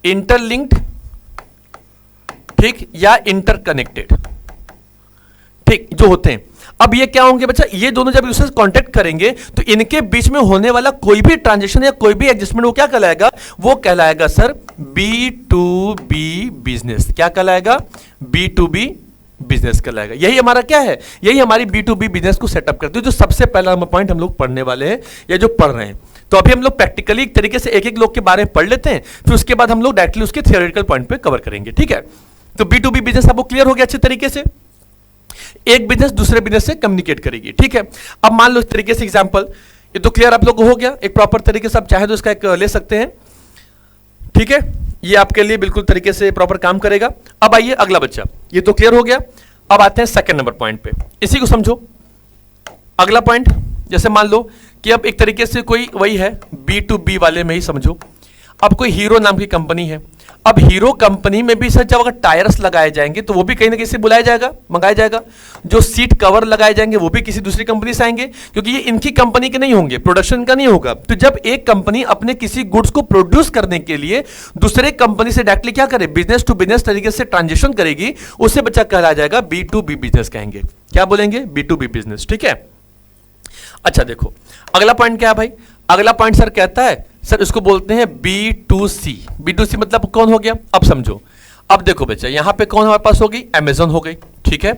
इंटरलिंक्ड, ठीक, या इंटरकनेक्टेड, ठीक, जो होते हैं। अब ये क्या होंगे बच्चा? ये दोनों जब दूसरे से कांटेक्ट करेंगे तो इनके बीच में होने वाला कोई भी ट्रांजेक्शन या कोई भी एडजस्टमेंट वो क्या कहलाएगा? वो कहलाएगा सर B2B बिजनेस। क्या कहलाएगा? B2B बिजनेस कहलाएगा। यही हमारा क्या है? यही हमारी B2B बिजनेस को सेटअप करती है, जो सबसे पहला पॉइंट हम लोग पढ़ने वाले हैं या जो पढ़ रहे हैं। तो अभी हम लोग प्रैक्टिकली एक तरीके से एक एक लोग के बारे में पढ़ लेते हैं, फिर उसके बाद हम लोग डायरेक्टली उसके थियोरेटिकल पॉइंट पे कवर करेंगे, ठीक है? तो B2B बिजनेस आपको क्लियर हो गया अच्छे तरीके से। एक बिजनेस दूसरे बिजनेस से कम्युनिकेट करेगी, ठीक है? अब मान लो इस तरीके से एग्जांपल, ये तो क्लियर आप लोग को हो गया एक प्रॉपर तरीके से। आप चाहे तो इसका एक ले सकते हैं, ठीक है? ये आपके लिए बिल्कुल तरीके से प्रॉपर काम करेगा। अब आइए अगला बच्चा, ये तो क्लियर हो गया। अब आते हैं सेकंड नंबर पॉइंट पे, इसी को समझो। अगला पॉइंट, जैसे मान लो कि अब एक तरीके से कोई वही है B2B वाले में ही समझो। अब कोई हीरो नाम की कंपनी है। अब हीरो कंपनी में भी सर जब अगर टायर्स लगाए जाएंगे तो वो भी कहीं ना कहीं से बुलाया जाएगा, मंगाया जाएगा। जो सीट कवर लगाए जाएंगे वो भी किसी दूसरी कंपनी से आएंगे, क्योंकि ये इनकी कंपनी के नहीं होंगे, प्रोडक्शन का नहीं होगा। तो जब एक कंपनी अपने किसी गुड्स को प्रोड्यूस करने के लिए दूसरे कंपनी से डायरेक्टली क्या करे, बिजनेस टू बिजनेस तरीके से ट्रांजेक्शन करेगी, उसे बच्चा कहलाया जाएगा B2B बिजनेस कहेंगे। क्या बोलेंगे? B2B बिजनेस, ठीक है? अच्छा देखो अगला पॉइंट क्या है भाई? अगला पॉइंट सर कहता है, सर इसको बोलते हैं B2C। B2C मतलब कौन हो गया? अब समझो। अब देखो बच्चा, यहां पे कौन हमारे पास हो गई? अमेजॉन हो गई, ठीक है?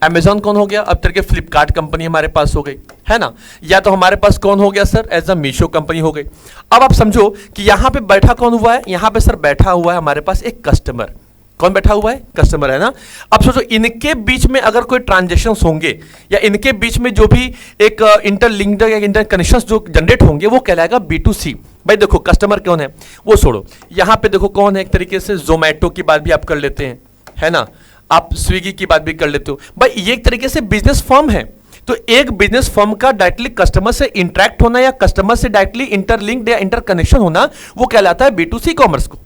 अमेजॉन कौन हो गया? अब तरीके फ्लिपकार्ट कंपनी हमारे पास हो गई, है ना? या तो हमारे पास कौन हो गया sir? As a Meesho company हो गई। अब आप समझो कि यहां पे बैठा कौन हुआ है? यहां पे सर बैठा हुआ है हमारे पास एक कस्टमर। कौन बैठा हुआ है? कस्टमर, है ना? अब सोचो इनके बीच में अगर कोई ट्रांजेक्शंस होंगे या इनके बीच में जो भी एक इंटरलिंक्ड या इंटरकनेक्शंस जो जनरेट होंगे वो कहलाएगा B2C। भाई देखो कस्टमर कौन है वो छोड़ो, यहां पे देखो कौन है, एक तरीके से जोमैटो की बात भी आप कर लेते हैं, है ना? आप स्विगी की बात भी कर लेते हो। भाई ये एक तरीके से बिजनेस फर्म है। तो एक बिजनेस फर्म का डायरेक्टली कस्टमर से इंटरेक्ट होना या कस्टमर से डायरेक्टली इंटरलिंक्ड या इंटरकनेक्शन होना वो कहलाता है B2C कॉमर्स को।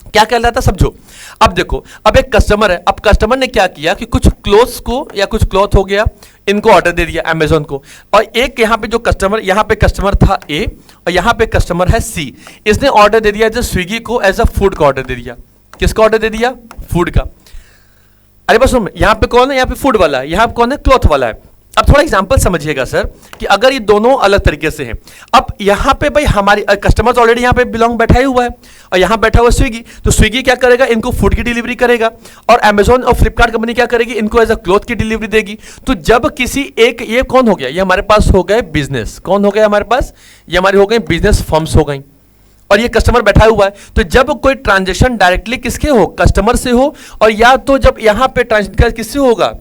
क्या कहलाता है समझो। अब देखो, अब एक कस्टमर है, अब कस्टमर ने क्या किया कि कुछ क्लोथ्स को या कुछ क्लॉथ हो गया, इनको ऑर्डर दे दिया अमेजोन को। और एक यहां पे जो कस्टमर, यहां पे कस्टमर था ए और यहां पे कस्टमर है सी। इसने ऑर्डर दे दिया जो स्विगी को एज अ फूड का ऑर्डर दे दिया। किसका ऑर्डर दे दिया? फूड का। अरे बस सुन, यहां पे कौन है? यहां पे फूड वाला है, यहां पे कौन है? क्लॉथ वाला है। अब थोड़ा एग्जांपल समझिएगा सर कि अगर ये दोनों अलग तरीके से हैं, अब यहां पे भाई हमारी कस्टमर ऑलरेडी यहां पे बिलोंग बैठा ही हुआ है और यहां बैठा हुआ स्विगी, तो स्विगी क्या करेगा? इनको फूड की डिलीवरी करेगा और अमेजॉन और फ्लिपकार्ट कंपनी क्या करेगी? इनको एज अ क्लॉथ की डिलीवरी देगी। तो जब किसी एक, ये कौन हो गया? ये हमारे पास हो गए बिजनेस। कौन हो गया हमारे पास? ये हमारी हो गई बिजनेस फर्म्स हो गई और ये कस्टमर बैठा हुआ है। तो जब कोई ट्रांजेक्शन डायरेक्टली किसके हो? कस्टमर से हो, और या तो जब यहां पे ट्रांजेक्शन किससे होगा?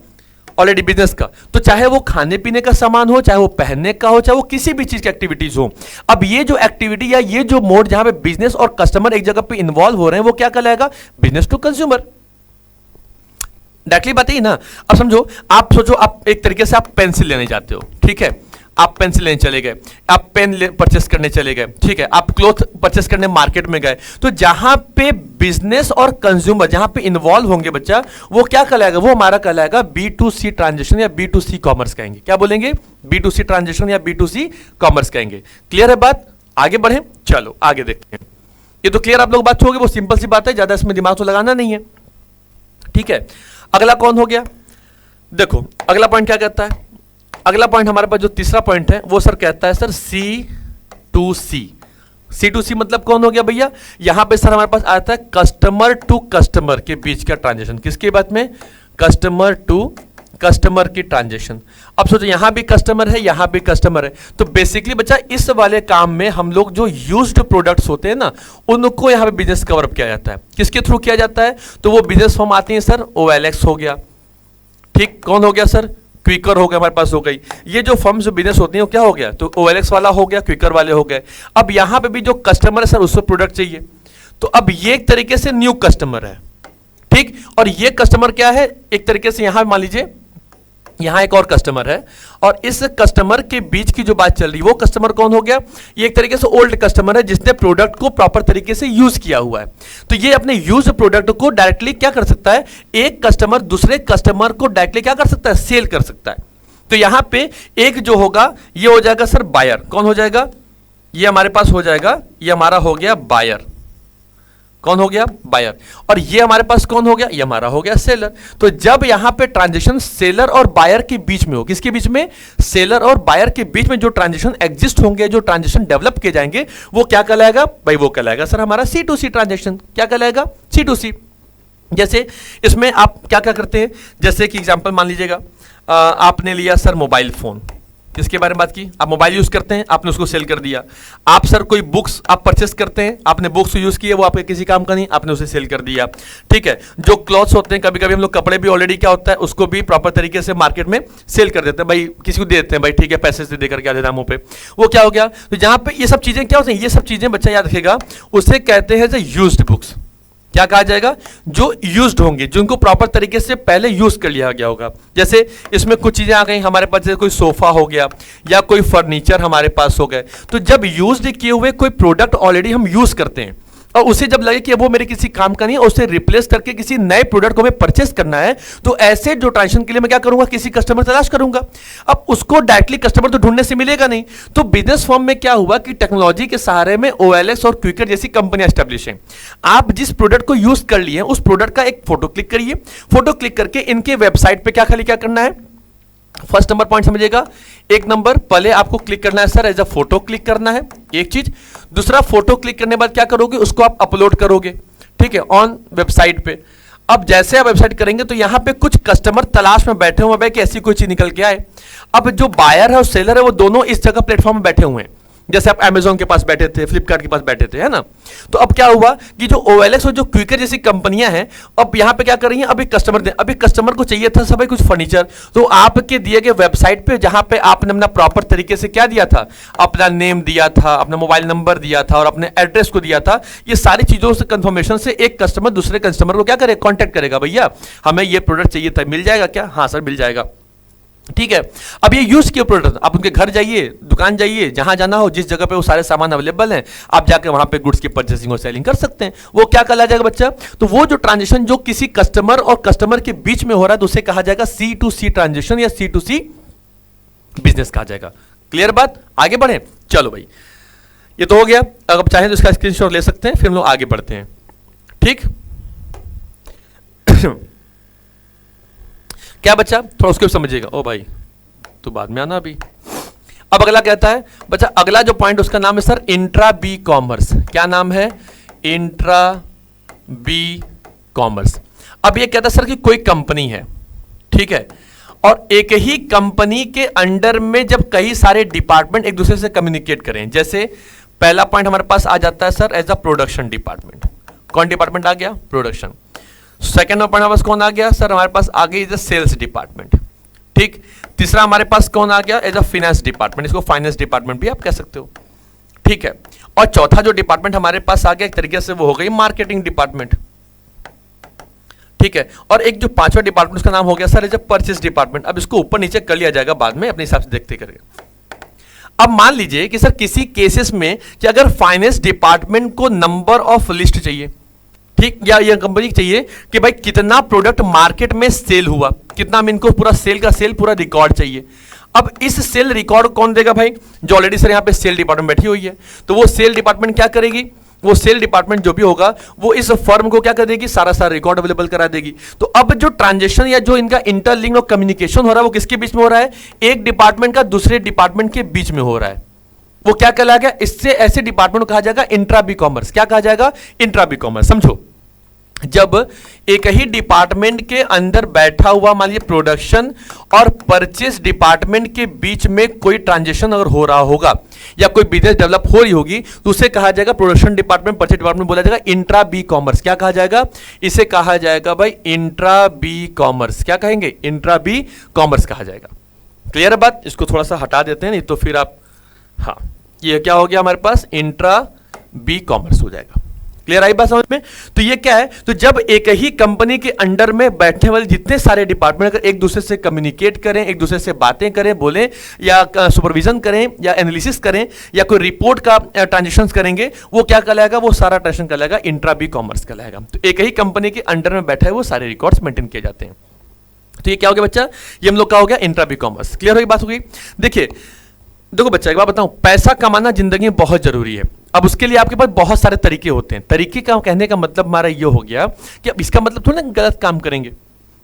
ऑलरेडी बिजनेस का। तो चाहे वो खाने पीने का सामान हो, चाहे वो पहनने का हो, चाहे वो किसी भी चीज की एक्टिविटीज हो। अब ये जो एक्टिविटी या ये जो मोड जहां पे बिजनेस और कस्टमर एक जगह पे इन्वॉल्व हो रहे हैं वो क्या कहलाएगा? Business to consumer. डायरेक्टली बात है ना। अब समझो, आप सोचो आप एक तरीके से आप पेंसिल लेने जाते हो, ठीक है? आप पेंसिल लेने चले गए, आप पेन परचेस करने चले गए, ठीक है? आप क्लॉथ परचेस करने मार्केट में गए। तो जहां पे बिजनेस और कंज्यूमर जहां पे इन्वॉल्व होंगे बच्चा, वो क्या कहलाएगा? वो हमारा कहलाएगा B2C ट्रांजेक्शन या B2C कॉमर्स कहेंगे। क्या बोलेंगे? B2C ट्रांजेक्शन या B2C कॉमर्स कहेंगे। क्लियर है बात? आगे बढ़े, चलो आगे देखते हैं। ये तो क्लियर आप लोग बात होगी, वो सिंपल सी बात है, ज्यादा इसमें दिमाग तो लगाना नहीं है, ठीक है? अगला कौन हो गया? देखो अगला पॉइंट क्या कहता है? अगला पॉइंट हमारे पास जो तीसरा पॉइंट है वो सर कहता है सर C2C। C2C मतलब कौन हो गया भैया? यहां पे सर हमारे पास आता है कस्टमर टू कस्टमर के बीच का ट्रांजेक्शन। किसके बात में? कस्टमर टू कस्टमर की ट्रांजेक्शन। अब सोचो यहां भी कस्टमर है, यहां भी कस्टमर है। तो बेसिकली बच्चा इस वाले काम में हम लोग जो यूज्ड प्रोडक्ट्स होते हैं ना, उनको यहां पे बिजनेस कवर अप किया जाता है। किसके थ्रू किया जाता है? तो वो बिजनेस फॉर्म आती है सर, OLX हो गया, ठीक? कौन हो गया सर? क्विकर हो गया, हमारे पास हो गई। ये जो फर्म्स जो बिजनेस होती हैं वो क्या हो गया? तो OLX वाला हो गया, क्विकर वाले हो गए। अब यहां पे भी जो कस्टमर है सर उसको प्रोडक्ट चाहिए, तो अब ये एक तरीके से न्यू कस्टमर है, ठीक? और ये कस्टमर क्या है? एक तरीके से यहां मान लीजिए यहां एक और कस्टमर है और इस कस्टमर के बीच की जो बात चल रही है वो कस्टमर कौन हो गया? ये एक तरीके से ओल्ड कस्टमर है जिसने प्रोडक्ट को प्रॉपर तरीके से यूज किया हुआ है। तो ये अपने यूज प्रोडक्ट को डायरेक्टली क्या कर सकता है? एक कस्टमर दूसरे कस्टमर को डायरेक्टली क्या कर सकता है? सेल कर सकता है। तो यहां पे एक जो होगा ये हो जाएगा सर बायर। कौन हो जाएगा? ये हमारे पास हो जाएगा, ये हमारा हो गया बायर। कौन हो गया? बायर। और ये हमारे पास कौन हो गया? ये हमारा हो गया सेलर। तो जब यहां पे ट्रांजेक्शन सेलर और बायर के बीच में हो, किसके बीच में? सेलर और बायर के बीच में जो ट्रांजेक्शन एग्जिस्ट होंगे, जो ट्रांजेक्शन डेवलप किए जाएंगे, वो क्या कहलाएगा भाई? वो कहलाएगा सर हमारा C2C ट्रांजेक्शन। क्या कहलाएगा? C2C। जैसे इसमें आप क्या क्या करते हैं? जैसे कि एग्जांपल मान लीजिएगा, आपने लिया सर मोबाइल फोन, किसके बारे में बात की? आप मोबाइल यूज करते हैं, आपने उसको सेल कर दिया। आप सर कोई बुक्स आप परचेस करते हैं, आपने बुक्स यूज किए, वो आपके किसी काम का नहीं, आपने उसे सेल कर दिया। ठीक है। जो क्लॉथ्स होते हैं, कभी कभी हम लोग कपड़े भी ऑलरेडी क्या होता है उसको भी प्रॉपर तरीके से मार्केट में सेल कर देते हैं, भाई किसी को दे देते हैं, भाई ठीक है पैसे से देकर क्या देना मुंह पे, वो क्या हो गया? तो जहां पे ये सब चीजें क्या होती हैं, ये सब चीजें बच्चा याद रखेगा, उसे कहते हैं यूज्ड बुक्स। क्या कहा जाएगा? जो यूज्ड होंगे, जिनको प्रॉपर तरीके से पहले यूज कर लिया गया होगा। जैसे इसमें कुछ चीजें आ गई हमारे पास, जैसे कोई सोफा हो गया या कोई फर्नीचर हमारे पास हो गए। तो जब यूज्ड किए हुए कोई प्रोडक्ट ऑलरेडी हम यूज करते हैं और उसे जब लगे कि वो मेरे किसी काम का नहीं है, उसे रिप्लेस करके किसी नए प्रोडक्ट को हमें परचेस करना है, तो ऐसे जो ट्रांजेक्शन के लिए मैं क्या करूंगा? किसी कस्टमर तलाश करूंगा। अब उसको डायरेक्टली कस्टमर तो ढूंढने से मिलेगा नहीं। तो बिजनेस फॉर्म में क्या हुआ कि टेक्नोलॉजी के सहारे में OLX और क्विकर जैसी कंपनियां एस्टेब्लिश हैं। आप जिस प्रोडक्ट को यूज कर लिए उस प्रोडक्ट का एक फोटो क्लिक करिए। फोटो क्लिक करके इनके वेबसाइट पर क्या खाली क्या करना है? फर्स्ट नंबर पॉइंट समझिएगा, एक नंबर पहले आपको क्लिक करना है sir as a photo click करना है, एक चीज। दूसरा, फोटो क्लिक करने के बाद क्या करोगे? उसको आप अपलोड करोगे, ठीक है, ऑन वेबसाइट पे। अब जैसे आप वेबसाइट करेंगे तो यहां पे कुछ कस्टमर तलाश में बैठे हुए हैं कि ऐसी कोई चीज निकल के आए। अब जो बायर है और सेलर है वो दोनों इस जगह प्लेटफॉर्म में बैठे हुए हैं। जैसे आप Amazon के पास बैठे थे, फ्लिपकार्ट के पास बैठे थे, है ना? तो अब क्या हुआ कि जो OLX और जो क्विकर जैसी कंपनियां हैं, अब यहां पे क्या कर रही हैं? अभी कस्टमर को चाहिए था सब कुछ फर्नीचर, तो आपके दिए गए वेबसाइट पे जहां पे आपने अपना प्रॉपर तरीके से क्या दिया था? अपना नेम दिया था, अपना मोबाइल नंबर दिया था और अपने एड्रेस को दिया था। ये सारी चीजों से कंफर्मेशन से एक कस्टमर दूसरे कस्टमर को क्या करे? कॉन्टेक्ट करेगा, भैया हमें ये प्रोडक्ट चाहिए था, मिल जाएगा क्या? हाँ सर मिल जाएगा। ठीक है। अब ये यूज किए प्रोडक्ट, आप उनके घर जाइए, दुकान जाइए, जहां जाना हो, जिस जगह पे वो सारे सामान अवेलेबल हैं, आप जाकर वहां पे गुड्स की परचेसिंग और सेलिंग कर सकते हैं। वो क्या कहा जाएगा बच्चा? तो वो जो ट्रांजेक्शन जो किसी कस्टमर और कस्टमर के बीच में हो रहा है, तो उसे कहा जाएगा C2C ट्रांजेक्शन या C2C बिजनेस कहा जाएगा। क्लियर बात? आगे बढ़े, चलो भाई, ये तो हो गया। अगर चाहें तो इसका स्क्रीनशॉट ले सकते हैं, फिर हम लोग आगे बढ़ते हैं। ठीक क्या बच्चा? थोड़ा उसको समझिएगा। ओ भाई तो बाद में आना अभी। अब अगला कहता है बच्चा, अगला जो पॉइंट उसका नाम है सर इंट्रा बी कॉमर्स। क्या नाम है? Intra B commerce. अब ये कहता है सर कि कोई कंपनी है, ठीक है, और एक ही कंपनी के अंडर में जब कई सारे डिपार्टमेंट एक दूसरे से कम्युनिकेट करें। जैसे पहला पॉइंट हमारे पास आ जाता है sir as a production department. कौन डिपार्टमेंट आ गया? प्रोडक्शन। सेकेंड पॉइंट हमारे पास कौन आ गया सर? हमारे पास आ गई इज सेल्स डिपार्टमेंट। ठीक। तीसरा हमारे पास कौन आ गया? एज अ फाइनेंस डिपार्टमेंट, इसको फाइनेंस डिपार्टमेंट भी आप कह सकते हो। ठीक है। और चौथा जो डिपार्टमेंट हमारे पास आ गया एक तरीके से वो हो गई मार्केटिंग डिपार्टमेंट। ठीक है। और एक जो पांचवा डिपार्टमेंट उसका नाम हो गया sir as a purchase department. अब इसको ऊपर नीचे कर लिया जाएगा बाद में, अपने हिसाब से देखते करेंगे। अब मान लीजिए कि सर किसी केसेस में कि अगर फाइनेंस डिपार्टमेंट को नंबर ऑफ लिस्ट चाहिए, ठीक, या ये कंपनी चाहिए कि भाई कितना प्रोडक्ट मार्केट में सेल हुआ, कितना में इनको पूरा सेल का सेल पूरा रिकॉर्ड चाहिए। अब इस सेल रिकॉर्ड कौन देगा भाई? जो ऑलरेडी सर यहां पे सेल डिपार्टमेंट बैठी हुई है। तो वो सेल डिपार्टमेंट क्या करेगी? वो सेल डिपार्टमेंट जो भी होगा वो इस फर्म को क्या कर देगी? सारा रिकॉर्ड अवेलेबल करा देगी। तो अब जो ट्रांजेक्शन या जो इनका इंटरलिंक और कम्युनिकेशन हो रहा है वो किसके बीच में हो रहा है? एक डिपार्टमेंट का दूसरे डिपार्टमेंट के बीच में हो रहा है। वो क्या कहला गया? इससे ऐसे डिपार्टमेंट को कहा जाएगा इंट्रा बी कॉमर्स। क्या कहा जाएगा? Intra B commerce. समझो, जब एक ही डिपार्टमेंट के अंदर बैठा हुआ मान लीजिए प्रोडक्शन और परचेस डिपार्टमेंट के बीच में कोई ट्रांजेक्शन अगर हो रहा होगा या कोई बिजनेस डेवलप हो रही होगी तो उसे कहा जाएगा प्रोडक्शन डिपार्टमेंट, परचेस डिपार्टमेंट बोला जाएगा इंट्रा बी कॉमर्स। क्या कहा जाएगा? इसे कहा जाएगा भाई इंट्रा बी कॉमर्स। क्या कहेंगे? इंट्रा बी कॉमर्स कहा जाएगा। क्लियर है बात? इसको थोड़ा सा हटा देते हैं, नहीं तो फिर आप, हाँ, ये क्या हो गया हमारे पास? इंट्रा बी कॉमर्स हो जाएगा। क्लियर आई बात समझ में? तो ये क्या है, तो जब एक ही कंपनी के अंडर में बैठने वाले जितने सारे डिपार्टमेंट अगर एक दूसरे से कम्युनिकेट करें, एक दूसरे से बातें करें, बोलें या सुपरविजन करें या एनालिसिस करें या कोई रिपोर्ट का ट्रांजेक्शन करेंगे, वो क्या कहलाएगा, वो सारा ट्रांजेक्शन कहलाएगा इंट्रा बी कॉमर्स कहलाएगा। तो एक ही कंपनी के अंडर में बैठा है वो सारे रिकॉर्ड्स मेंटेन किए जाते हैं। तो ये क्या हो गया बच्चा, ये हम लोग का हो गया इंट्रा बी कॉमर्स। क्लियर होगी बात हो गई? देखिए देखो बच्चा एक बात बताऊं, पैसा कमाना जिंदगी में बहुत जरूरी है। अब उसके लिए आपके पास बहुत सारे तरीके होते हैं। तरीके का कहने का मतलब हमारा ये हो गया कि अब इसका मतलब थोड़ा ना गलत काम करेंगे।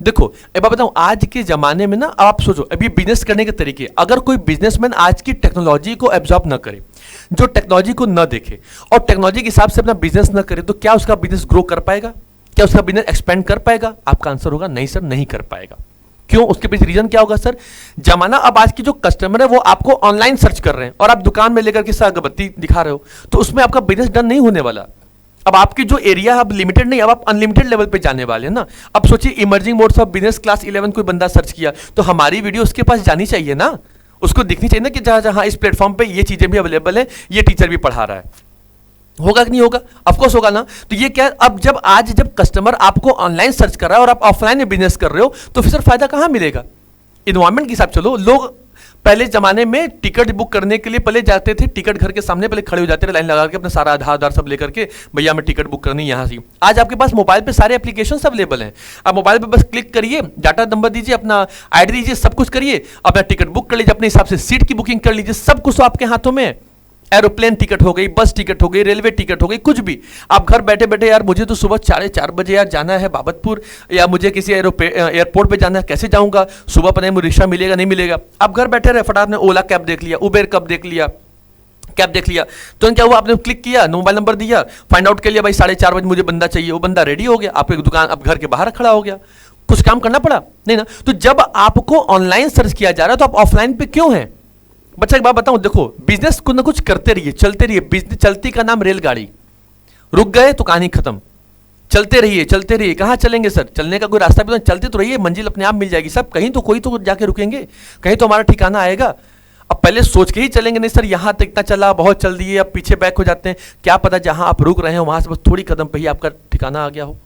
देखो एक बात बताऊं, आज के जमाने में ना आप सोचो, अभी बिजनेस करने के तरीके, अगर कोई बिजनेसमैन आज की टेक्नोलॉजी को एब्जॉर्ब न करे, जो टेक्नोलॉजी को न देखे और टेक्नोलॉजी के हिसाब से अपना बिजनेस न करे, तो क्या उसका बिजनेस ग्रो कर पाएगा? क्या उसका बिजनेस एक्सपेंड कर पाएगा? आपका आंसर होगा नहीं सर, नहीं कर पाएगा। क्यों? उसके पीछे रीजन क्या होगा सर? जमाना अब आज की जो कस्टमर है वो आपको ऑनलाइन सर्च कर रहे हैं और आप दुकान में लेकर के अगरबत्ती दिखा रहे हो, तो उसमें आपका बिजनेस डन नहीं होने वाला। अब आपकी जो एरिया है अब लिमिटेड नहीं, अब आप अनलिमिटेड लेवल पे जाने वाले हैं ना। अब सोचिए emerging modes of business class 11 कोई बंदा सर्च किया तो हमारी वीडियो उसके पास जानी चाहिए ना, उसको दिखनी चाहिए ना कि जहां जहां इस प्लेटफॉर्म पे ये चीजें भी अवेलेबल है, ये टीचर भी पढ़ा रहा है। होगा कि नहीं होगा? ऑफकोर्स होगा ना। तो ये क्या, अब जब कस्टमर आपको ऑनलाइन सर्च कर रहा है और आप ऑफलाइन में बिजनेस कर रहे हो, तो फिर फायदा कहां मिलेगा? इन्वायरमेंट के हिसाब चलो। लोग पहले जमाने में टिकट बुक करने के लिए पहले जाते थे, टिकट घर के सामने पहले खड़े हो जाते थे लाइन लगा के, अपना सारा आधार सब लेकर के, भैया मैं टिकट बुक करनी यहां से। आज आपके पास मोबाइल पे सारे एप्लीकेशंस अवेलेबल हैं। आप मोबाइल पे बस क्लिक करिए, डाटा नंबर दीजिए, अपना आईडी दीजिए, सब कुछ करिए, अपना टिकट बुक कर लीजिए, अपने हिसाब से सीट की बुकिंग कर लीजिए, सब कुछ तो आपके हाथों में है। एरोप्लेन टिकट हो गई, बस टिकट हो गई, रेलवे टिकट हो गई, कुछ भी आप घर बैठे बैठे, यार मुझे तो सुबह 4:30 बजे यार जाना है बाबतपुर, या मुझे किसी एयरपोर्ट पे जाना है, कैसे जाऊंगा? सुबह पता नहीं मुझे रिक्शा मिलेगा नहीं मिलेगा। आप घर बैठे रहे, फटाफट ने ओला कैब देख लिया, उबेर कब देख लिया, कैब देख लिया, तो क्या हुआ, आपने क्लिक किया, मोबाइल नंबर दिया, फाइंड आउट कर लिया भाई 4:30 बजे मुझे बंदा चाहिए, वो बंदा रेडी हो गया, आप एक दुकान अब घर के बाहर खड़ा हो गया। कुछ काम करना पड़ा नहीं ना। तो जब आपको ऑनलाइन सर्च किया जा रहा है तो आप ऑफलाइन पे क्यों हैं? बच्चा एक बात बताऊं, देखो बिजनेस कुछ ना कुछ करते रहिए, चलते रहिए। बिजनेस चलती का नाम रेलगाड़ी, रुक गए तो कहानी खत्म। चलते रहिए चलते रहिए। कहां चलेंगे सर? चलने का कोई रास्ता भी तो, चलते तो रहिए, मंजिल अपने आप मिल जाएगी। सब कहीं तो कोई तो जाके रुकेंगे, कहीं तो हमारा ठिकाना आएगा। अब पहले सोच के ही चलेंगे, नहीं सर यहां तक इतना चला, बहुत चल दिए, अब पीछे बैक हो जाते हैं। क्या पता जहां आप रुक रहे हो वहां से बस थोड़ी कदम पे ही आपका ठिकाना आ गया हो,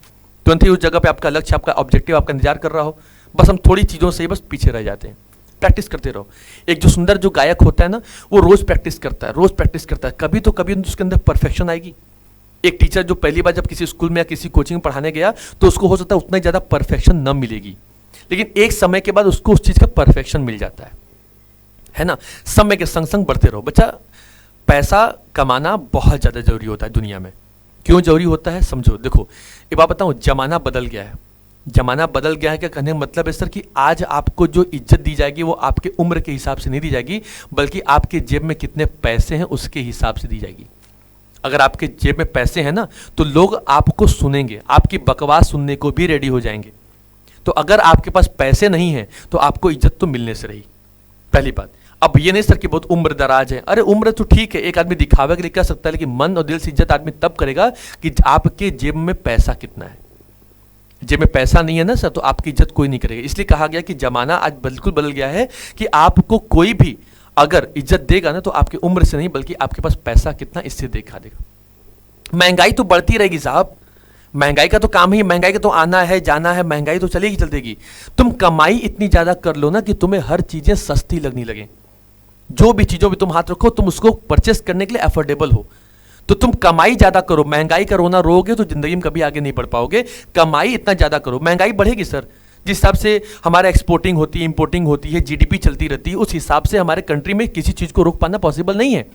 तुरंत ही उस जगह पे आपका लक्ष्य, आपका ऑब्जेक्टिव आपका इंतजार कर रहा हो। बस हम थोड़ी चीजों से ही बस पीछे रह जाते हैं। प्रैक्टिस करते रहो। एक जो सुंदर जो गायक होता है ना, वो रोज प्रैक्टिस करता है, रोज प्रैक्टिस करता है, कभी तो कभी उसके अंदर परफेक्शन आएगी। एक टीचर जो पहली बार जब किसी स्कूल में या किसी कोचिंग में पढ़ाने गया तो उसको हो सकता है उतना ज़्यादा परफेक्शन न मिलेगी, लेकिन एक समय के बाद उसको उस चीज़ का परफेक्शन मिल जाता है ना। समय के संग संग बढ़ते रहो। बच्चा पैसा कमाना बहुत ज़्यादा जरूरी होता है दुनिया में। क्यों जरूरी होता है समझो। देखो एक बात बताऊँ, जमाना बदल गया है। जमाना बदल गया है क्या कहने का मतलब है सर कि आज आपको जो इज्जत दी जाएगी वो आपके उम्र के हिसाब से नहीं दी जाएगी, बल्कि आपके जेब में कितने पैसे हैं उसके हिसाब से दी जाएगी। अगर आपके जेब में पैसे हैं ना तो लोग आपको सुनेंगे, आपकी बकवास सुनने को भी रेडी हो जाएंगे। तो अगर आपके पास पैसे नहीं हैं तो आपको इज्जत तो मिलने से रही, पहली बात। अब ये नहीं सर कि बहुत उम्र दराज है, अरे उम्र तो ठीक है, एक आदमी दिखावे के लिए कर सकता है, लेकिन मन और दिल से इज्जत आदमी तब करेगा कि आपके जेब में पैसा कितना है। जेब में पैसा नहीं है ना सर तो आपकी इज्जत कोई नहीं करेगा। इसलिए कहा गया कि जमाना आज बिल्कुल बदल गया है कि आपको कोई भी अगर इज्जत देगा ना तो आपकी उम्र से नहीं बल्कि आपके पास पैसा कितना इससे देखा देगा। महंगाई तो बढ़ती रहेगी साहब, महंगाई का तो काम ही, महंगाई का तो आना है जाना है, महंगाई तो चलेगी चलतेगी। तुम कमाई इतनी ज्यादा कर लो ना कि तुम्हें हर चीजें सस्ती लगने लगे। जो भी चीजों में तुम हाथ रखो तुम उसको परचेस करने के लिए अफोर्डेबल हो। तो तुम कमाई ज्यादा करो, महंगाई का रोना रोगे तो जिंदगी में कभी आगे नहीं बढ़ पाओगे। कमाई इतना ज्यादा करो, महंगाई बढ़ेगी सर। जिस हिसाब से हमारे एक्सपोर्टिंग होती है, इंपोर्टिंग होती है, जीडीपी चलती रहती है, उस हिसाब से हमारे कंट्री में किसी चीज को रोक पाना पॉसिबल नहीं है।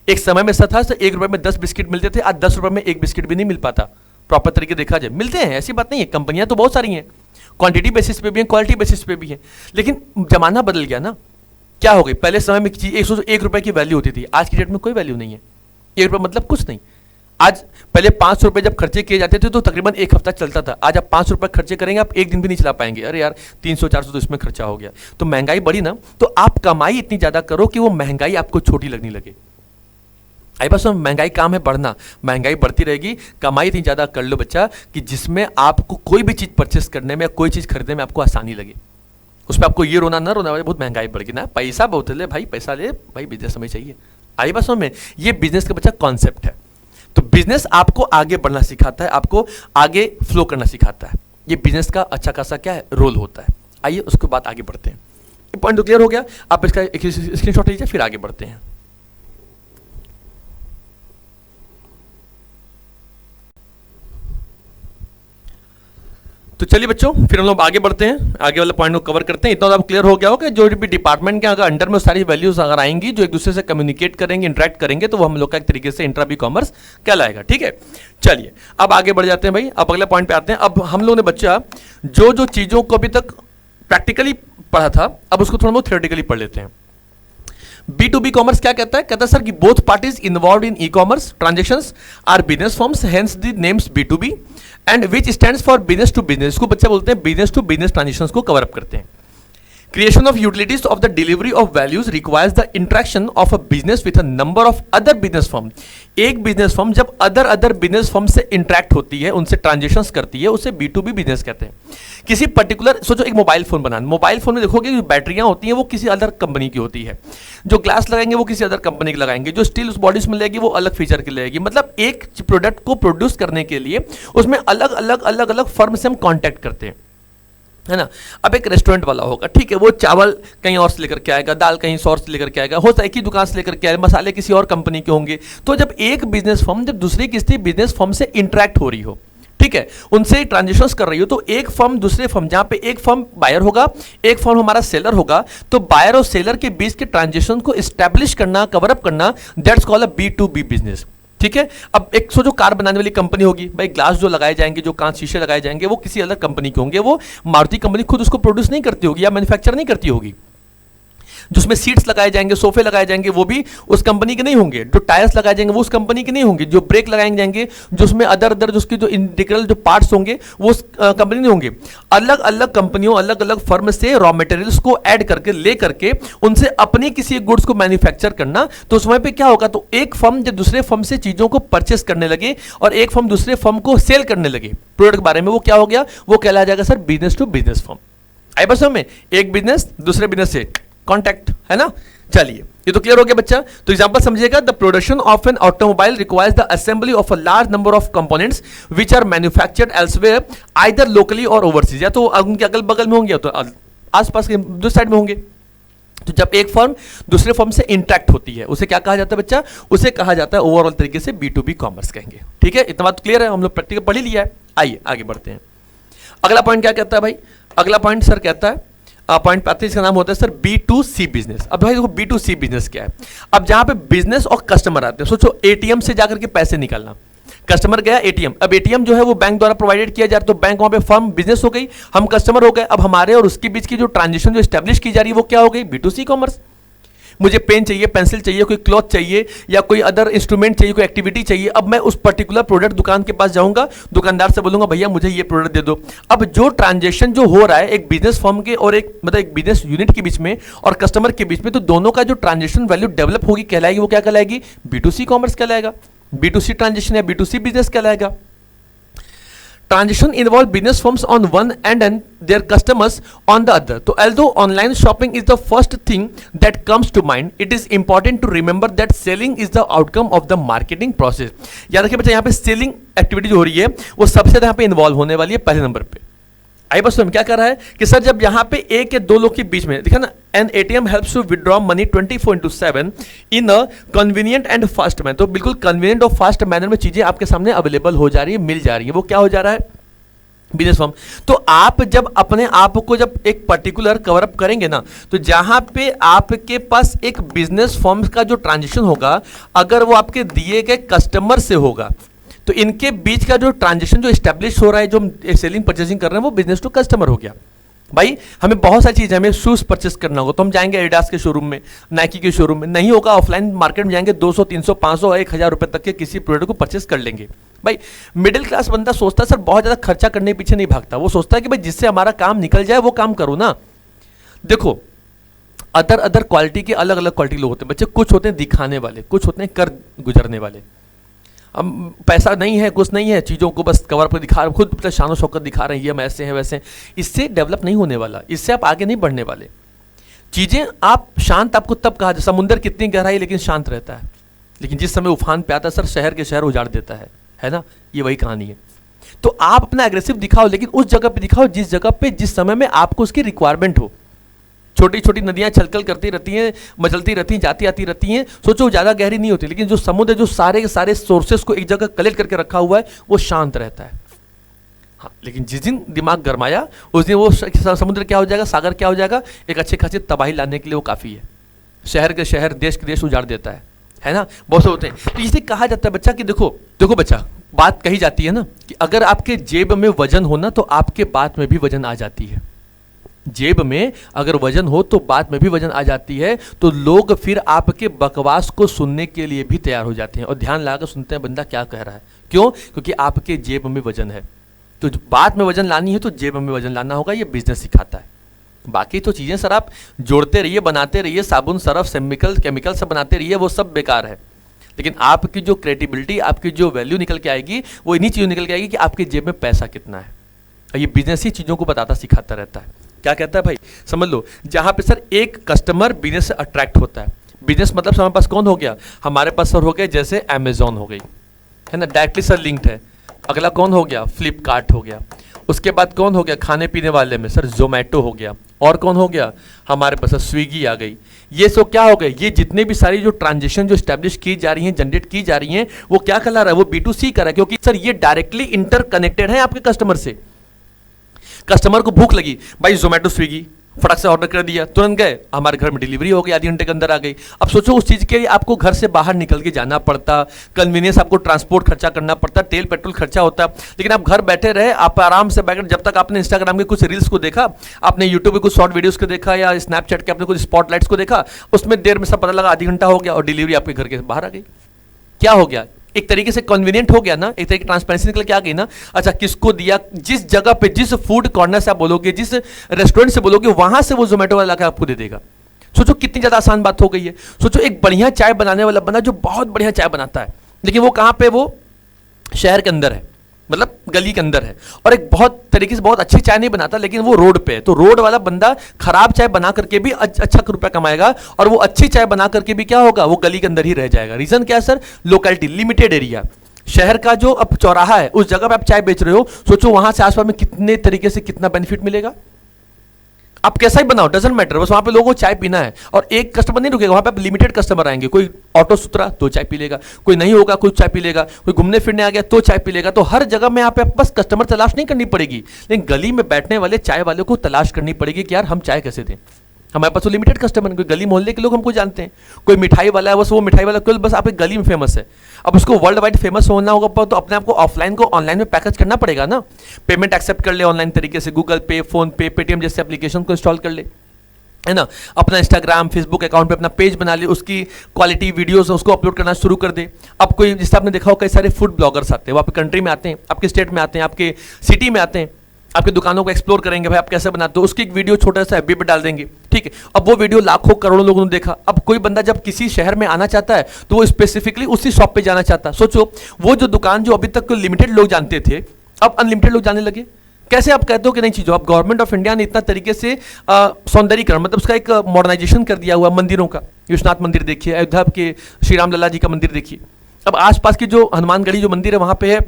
एक समय में ऐसा था सर 1 रुपए में 10 बिस्किट मिलते थे, आज 10 रुपए में 1 बिस्किट भी नहीं मिल पाता। प्रॉपर तरीके देखा जाए मिलते हैं, ऐसी बात नहीं है, कंपनियां तो बहुत सारी हैं, क्वांटिटी बेसिस पे भी हैं, क्वालिटी बेसिस पे भी हैं, लेकिन जमाना बदल गया ना। क्या हो गई, पहले समय में चीज 101 रुपए की वैल्यू होती थी, आज की डेट में कोई वैल्यू नहीं है। 1 रुपये मतलब कुछ नहीं। आज पहले 500 रुपये जब खर्चे किए जाते थे तो तकरीबन 1 हफ्ता चलता था। आज आप 500 रुपये खर्चे करेंगे आप 1 दिन भी नहीं चला पाएंगे। अरे यार 300-400 तो इसमें खर्चा हो गया। तो महंगाई बढ़ी ना, तो आप कमाई इतनी ज्यादा करो कि वो महंगाई आपको छोटी लगने लगे। आई बस महंगाई काम है बढ़ना, महंगाई बढ़ती रहेगी। कमाई इतनी ज्यादा कर लो बच्चा कि जिसमें आपको कोई भी चीज परचेस करने में, कोई चीज खरीदने में आपको आसानी लगे। उसमें आपको ये रोना ना रोना बहुत महंगाई बढ़ गई ना, पैसा बहुत ले भाई, पैसा ले भाई, बिजनेस हमें चाहिए। आई बस में ये बिजनेस का बच्चा कॉन्सेप्ट है। तो बिजनेस आपको आगे बढ़ना सिखाता है, आपको आगे फ्लो करना सिखाता है। ये बिजनेस का अच्छा खासा क्या है, रोल होता है। आइए उसके बाद आगे बढ़ते हैं। ये पॉइंट तो क्लियर हो गया, आप इसका एक स्क्रीनशॉट लीजिए, फिर आगे बढ़ते हैं। तो चलिए बच्चों, फिर हम लोग आगे बढ़ते हैं, आगे वाले पॉइंट को कवर करते हैं। इतना तो आप क्लियर हो गया हो कि जो भी डिपार्टमेंट के अगर अंडर में सारी वैल्यूज अगर आएंगी जो एक दूसरे से कम्युनिकेट करेंगे, इंटरेक्ट करेंगे, तो वो हम लोग का एक तरीके से इंट्रा बी कॉमर्स कहलाएगा। ठीक है, चलिए अब आगे बढ़ जाते हैं भाई। अब अगले पॉइंट पे आते हैं। अब हम लोग ने बच्चा जो जो चीजों को अभी तक प्रैक्टिकली पढ़ा था, अब उसको थोड़ा बहुत थियोरेटिकली पढ़ लेते हैं। B2B कॉमर्स क्या कहता है? कहता है सर कि both parties involve in E commerce transactions are business forms, hence the names B2B and which stands for business to business. इसको बच्चे बोलते हैं बिजनेस टू बिजनेस ट्रांजेक्शंस को कवर अप करते हैं। Creation of utilities of the delivery of values requires the interaction of a business with a number of other business firm। एक business firm जब other business firm से interact होती है, उनसे transactions करती है, उसे B2B बिजनेस कहते हैं। किसी पर्टिकुलर, सोचो एक मोबाइल फोन बनाना, मोबाइल फोन में देखोगे जो बैटरियां होती हैं वो किसी अदर कंपनी की होती है, जो ग्लास लगाएंगे वो किसी अदर कंपनी की लगाएंगे, जो स्टील उस बॉडीज में लगेगी वो अलग फीचर की लगेगी। मतलब एक प्रोडक्ट को प्रोड्यूस करने के लिए उसमें अलग अलग फर्म से हम कॉन्टैक्ट करते हैं, है ना। अब एक रेस्टोरेंट वाला होगा, ठीक है, वो चावल कहीं और से लेकर के आएगा, दाल कहीं और से लेकर के आएगा, हो सकता है एक ही दुकान से लेकर के आए, मसाले किसी और कंपनी के होंगे। तो जब एक बिजनेस फर्म जब दूसरी किसी बिजनेस फर्म से इंटरेक्ट हो रही हो, ठीक है, उनसे ट्रांजेक्शंस कर रही हो, तो एक फर्म दूसरे फर्म, जहां पे एक फर्म बायर होगा, एक फर्म हमारा सेलर होगा, तो बायर और सेलर के बीच के ट्रांजेक्शन को एस्टैब्लिश करना, कवर अप करना, that's called a B2B business. ठीक है, अब एक सोचो कार बनाने वाली कंपनी होगी भाई, ग्लास जो लगाए जाएंगे, जो कांच शीशे लगाए जाएंगे, वो किसी अलग कंपनी के होंगे, वो मारुति कंपनी खुद उसको प्रोड्यूस नहीं करती होगी या मैन्युफैक्चर नहीं करती होगी। जिसमें सीट्स लगाए जाएंगे, सोफे लगाए जाएंगे, वो भी उस कंपनी के नहीं होंगे। जो टायर्स लगाए जाएंगे वो उस कंपनी के नहीं होंगे। जो ब्रेक लगाए जाएंगे, जो उसमें अदर जिसकी जो इंटीग्रल जो पार्ट्स होंगे वो उस कंपनी नहीं होंगे। अलग अलग कंपनियों, अलग अलग फर्म से रॉ मटेरियल्स को ऐड करके ले करके उनसे अपनी किसी गुड्स को मैन्युफैक्चर करना। तो उस समय पे क्या होगा, तो एक फर्म जब दूसरे फर्म से चीजों को परचेस करने लगे और एक फर्म दूसरे फर्म को सेल करने लगे प्रोडक्ट के बारे में, वो क्या हो गया, वो कहलाया जाएगा sir business to business firm. आई बस में एक बिजनेस दूसरे बिजनेस से कॉन्टैक्ट, है ना। चलिए ये तो क्लियर हो गया बच्चा। तो एग्जांपल समझिएगा, the production of an automobile requires the assembly of a large number of components which are manufactured elsewhere either locally or overseas, या तो उनके अगल बगल में होंगे तो आसपास के दूसरी साइड में होंगे। तो जब एक फर्म दूसरे फर्म से इंटरेक्ट होती है उसे क्या कहा जाता है बच्चा, उसे कहा जाता है ओवरऑल तरीके से B2B कॉमर्स कहेंगे। ठीक है, इतना बात क्लियर है, हम लोग प्रैक्टिकल पढ़ ही लिया है। आइए आगे बढ़ते हैं। अगला पॉइंट क्या कहता है भाई, अगला पॉइंट सर कहता है पॉइंट पे आते हैं, इसका नाम होता है सर B2C बिजनेस। अब भाई देखो B2C बिजनेस क्या है। अब जहां पे बिजनेस और कस्टमर आते हैं, सोचो एटीएम से जाकर के पैसे निकालना, कस्टमर गया एटीएम, अब एटीएम जो है वो बैंक द्वारा प्रोवाइडेड किया जा रहा है, तो बैंक वहां पे फर्म बिजनेस हो गई, हम कस्टमर हो गए। अब हमारे और उसके बीच की जो ट्रांजेक्शन जो एस्टेब्लिश की जा रही है वो क्या हो गई, B2C कॉमर्स। मुझे पेन चाहिए, पेंसिल चाहिए, कोई क्लॉथ चाहिए या कोई अदर इंस्ट्रूमेंट चाहिए, कोई एक्टिविटी चाहिए। अब मैं उस पर्टिकुलर प्रोडक्ट दुकान के पास जाऊंगा, दुकानदार से बोलूंगा भैया मुझे ये प्रोडक्ट दे दो। अब जो ट्रांजेक्शन जो हो रहा है एक बिजनेस फर्म के और एक मतलब एक बिजनेस यूनिट के बीच में और कस्टमर के बीच में, तो दोनों का जो ट्रांजेक्शन वैल्यू डेवलप होगी कहलाएगी, वो क्या कहलाएगी, B2C कॉमर्स कहलाएगा, B2C ट्रांजेक्शन या B2C बिजनेस कहलाएगा। Transaction involve business firms on one end and their customers on the other. So although online shopping is the first thing that comes to mind, it is important to remember that selling is the outcome of the marketing process. याद रखिए बच्चा, यहाँ पे selling activity जो हो रही है वो सबसे ज्यादा यहाँ पे इन्वॉल्व होने वाली है पहले नंबर पे। आई बस हम क्या कर रहा है कि सर जब यहाँ पे एक या दो लोग के बीच में देखा ना, an ATM helps to withdraw money 24/7 in a convenient and fast manner. तो बिल्कुल कन्वीनियंट और फास्ट मैनर में चीजें आपके सामने अवेलेबल हो जा रही है, मिल जा रही है। वो क्या हो जा रहा है, बिजनेस फर्म। तो आप जब अपने आप को जब एक पर्टिकुलर कवर अप करेंगे ना, तो जहां पे आपके पास एक बिजनेस फर्म का जो ट्रांजेक्शन होगा, अगर वो आपके दिए गए कस्टमर से होगा, तो इनके बीच का जो ट्रांजेक्शन जो एस्टेब्लिश हो रहा है, जो हम सेलिंग परचेसिंग कर रहे हैं, वो बिजनेस टू कस्टमर हो गया। भाई हमें बहुत सारी चीजें, हमें शूज परचेस करना होगा तो हम जाएंगे एडिडास के शोरूम में, नाइकी के शोरूम में, नहीं होगा ऑफलाइन मार्केट में जाएंगे 200 300 500 1000 रुपए तक के किसी प्रोडक्ट को परचेस कर लेंगे। भाई मिडिल क्लास बंदा सोचता है सर बहुत ज्यादा खर्चा करने के पीछे नहीं भागता, वो सोचता है कि भाई जिससे हमारा काम निकल जाए वो काम करो ना। देखो अदर क्वालिटी के अलग अलग क्वालिटी लोग होते हैं बच्चे, कुछ होते हैं दिखाने वाले, कुछ होते हैं कर गुजरने वाले। अब पैसा नहीं है, कुछ नहीं है, चीज़ों को बस कवर पर दिखा रहे, खुद शानो शौकत दिखा रहे हैं, ये हम ऐसे हैं वैसे हैं। इससे डेवलप नहीं होने वाला, इससे आप आगे नहीं बढ़ने वाले। चीज़ें आप शांत, आपको तब कहा, समुंदर कितनी गहराई लेकिन शांत रहता है, लेकिन जिस समय उफान पे आता है सर, शहर के शहर उजाड़ देता है ना। ये वही कहानी है। तो आप अपना एग्रेसिव दिखाओ, लेकिन उस जगह पे दिखाओ जिस जगह पे जिस समय में आपको उसकी रिक्वायरमेंट हो। छोटी छोटी नदियां छलकल करती रहती हैं, मचलती रहती हैं, जाती आती रहती हैं, सोचो ज़्यादा गहरी नहीं होती, लेकिन जो समुद्र जो सारे के सारे सोर्सेस को एक जगह कलेक्ट करके रखा हुआ है वो शांत रहता है। हाँ, लेकिन जिस दिन दिमाग गरमाया उस दिन वो समुद्र क्या हो जाएगा, सागर क्या हो जाएगा, एक अच्छी खासी तबाही लाने के लिए वो काफ़ी है। शहर के शहर, देश के देश उजाड़ देता है ना। बहुत से होते हैं। तो इसे कहा जाता है बच्चा कि देखो देखो बच्चा, बात कही जाती है ना कि अगर आपके जेब में वजन हो ना तो आपके बात में भी वजन आ जाती है। जेब में अगर वजन हो तो बात में भी वजन आ जाती है। तो लोग फिर आपके बकवास को सुनने के लिए भी तैयार हो जाते हैं और ध्यान लगाकर सुनते हैं बंदा क्या कह रहा है। क्यों? क्योंकि आपके जेब में वजन है। तो बात में वजन लानी है तो जेब में वजन लाना होगा। ये बिजनेस सिखाता है। बाकी तो चीज़ें सर आप जोड़ते रहिए, बनाते रहिए, साबुन सरफ केमिकल सब बनाते रहिए, वो सब बेकार है। लेकिन आपकी जो क्रिएटिविटी, आपकी जो वैल्यू निकल के आएगी वो इन्हीं चीज़ों निकल के आएगी कि आपके जेब में पैसा कितना है। और ये बिजनेस ही चीज़ों को बताता सिखाता रहता है। क्या कहता है भाई, समझ लो, जहाँ पे सर एक कस्टमर बिजनेस से अट्रैक्ट होता है। बिजनेस मतलब हमारे पास कौन हो गया, हमारे पास सर हो गए जैसे अमेजॉन हो गई, है ना, डायरेक्टली सर लिंक्ड है। अगला कौन हो गया, फ्लिपकार्ट हो गया। उसके बाद कौन हो गया, खाने पीने वाले में सर जोमेटो हो गया। और कौन हो गया, हमारे पास स्विगी आ गई। ये सब क्या हो गए, ये जितने भी सारी जो ट्रांजेक्शन जो स्टैब्लिश की जा रही हैं, जनरेट की जा रही हैं, वो क्या करा रहा है, वो B2C कर रहा है। क्योंकि सर ये डायरेक्टली इंटरकनेक्टेड है आपके कस्टमर से। कस्टमर को भूख लगी, भाई जोमेटो स्विगी फटाक से ऑर्डर कर दिया, तुरंत गए, हमारे घर में डिलीवरी हो गई, आधे घंटे के अंदर आ गई। अब सोचो उस चीज़ के लिए आपको घर से बाहर निकल के जाना पड़ता, कन्वीनियंस, आपको ट्रांसपोर्ट खर्चा करना पड़ता, तेल पेट्रोल खर्चा होता। लेकिन आप घर बैठे रहे, आप आराम से बैठ, जब तक आपने इंस्टाग्राम के कुछ रील्स को देखा, आपने यूट्यूब पे कुछ शॉर्ट वीडियोस को देखा या स्नैपचैट के आपने कुछ स्पॉटलाइट्स को देखा, उसमें देर में सब पता लगा, आधी घंटा हो गया और डिलीवरी आपके घर के बाहर आ गई। क्या हो गया, एक तरीके से कन्वीनियंट हो गया ना, एक तरीके ट्रांसपेरेंसी निकल के आ गई ना। अच्छा, किसको दिया, जिस जगह पे, जिस फूड कॉर्नर से आप बोलोगे, जिस रेस्टोरेंट से बोलोगे, वहां से वो जोमेटो वाला लाकर आपको दे देगा। सोचो कितनी ज्यादा आसान बात हो गई है। सोचो एक बढ़िया चाय बनाने वाला बंदा जो बहुत बढ़िया चाय बनाता है, लेकिन वो कहां पे, वो शहर के अंदर है, मतलब गली के अंदर है, और एक बहुत तरीके से बहुत अच्छी चाय नहीं बनाता, लेकिन वो रोड पे है। तो रोड वाला बंदा खराब चाय बना करके भी अच्छा रुपया कमाएगा, और वो अच्छी चाय बना करके भी क्या होगा, वो गली के अंदर ही रह जाएगा। रीजन क्या है सर, लोकेलिटी, लिमिटेड एरिया। शहर का जो अब चौराहा है, उस जगह पे आप चाय बेच रहे हो, सोचो वहां से आसपास में कितने तरीके से कितना बेनिफिट मिलेगा। आप कैसा ही बनाओ, डजंट मैटर, बस वहां पे लोगों को चाय पीना है। और एक कस्टमर नहीं रुकेगा, वहां पे लिमिटेड कस्टमर आएंगे। कोई ऑटो सुतरा तो चाय पी लेगा, कोई नहीं होगा कोई चाय पी लेगा, कोई घूमने फिरने आ गया तो चाय पी लेगा। तो हर जगह में आप बस कस्टमर तलाश नहीं करनी पड़ेगी, लेकिन गली में बैठने वाले चाय वाले को तलाश करनी पड़ेगी कि यार हम चाय कैसे दें। हमारे पास तो लिमिटेड कस्टमर है, कोई गली मोहल्ले के लोग हमको जानते हैं, कोई मिठाई वाला है, बस वो मिठाई वाला केवल बस आपकी गली में फेमस है। अब उसको वर्ल्ड वाइड फेमस होना होगा तो अपने आप को ऑफलाइन को ऑनलाइन में पैकेज करना पड़ेगा ना। पेमेंट एक्सेप्ट कर ले ऑनलाइन तरीके से, गूगल पे, फोन पे, पेटीएम जैसे एप्लीकेशन को इंस्टॉल कर ले, है ना। अपना इंस्टाग्राम, फेसबुक अकाउंट पे अपना पेज बना ले, उसकी क्वालिटी वीडियोस उसको अपलोड करना शुरू कर दे। अब कोई, जैसे आपने देखा हो, कई सारे फूड ब्लॉगर्स आते हैं, वो आपके कंट्री में आते हैं, आपके स्टेट में आते हैं, आपके सिटी में आते हैं, आपकी दुकानों को एक्सप्लोर करेंगे, भाई आप कैसे बनाते हो, उसकी एक वीडियो छोटा सा FB पे डाल देंगे, ठीक है। अब वो वीडियो लाखों करोड़ों लोगों ने देखा। अब कोई बंदा जब किसी शहर में आना चाहता है तो वो स्पेसिफिकली उसी शॉप पे जाना चाहता है। सोचो वो जो दुकान जो अभी तक लिमिटेड लोग जानते थे, अब अनलिमिटेड लोग जाने लगे। कैसे आप कहते हो कि नहीं चीज़ों, अब गवर्नमेंट ऑफ इंडिया ने इतना तरीके से सौंदर्यीकरण, मतलब उसका एक मॉडर्नाइजेशन कर दिया हुआ मंदिरों का। विश्वनाथ मंदिर देखिए, अयोध्या के श्री राम लला जी का मंदिर देखिए। अब आसपास की जो हनुमानगढ़ी जो मंदिर है, वहाँ पे है,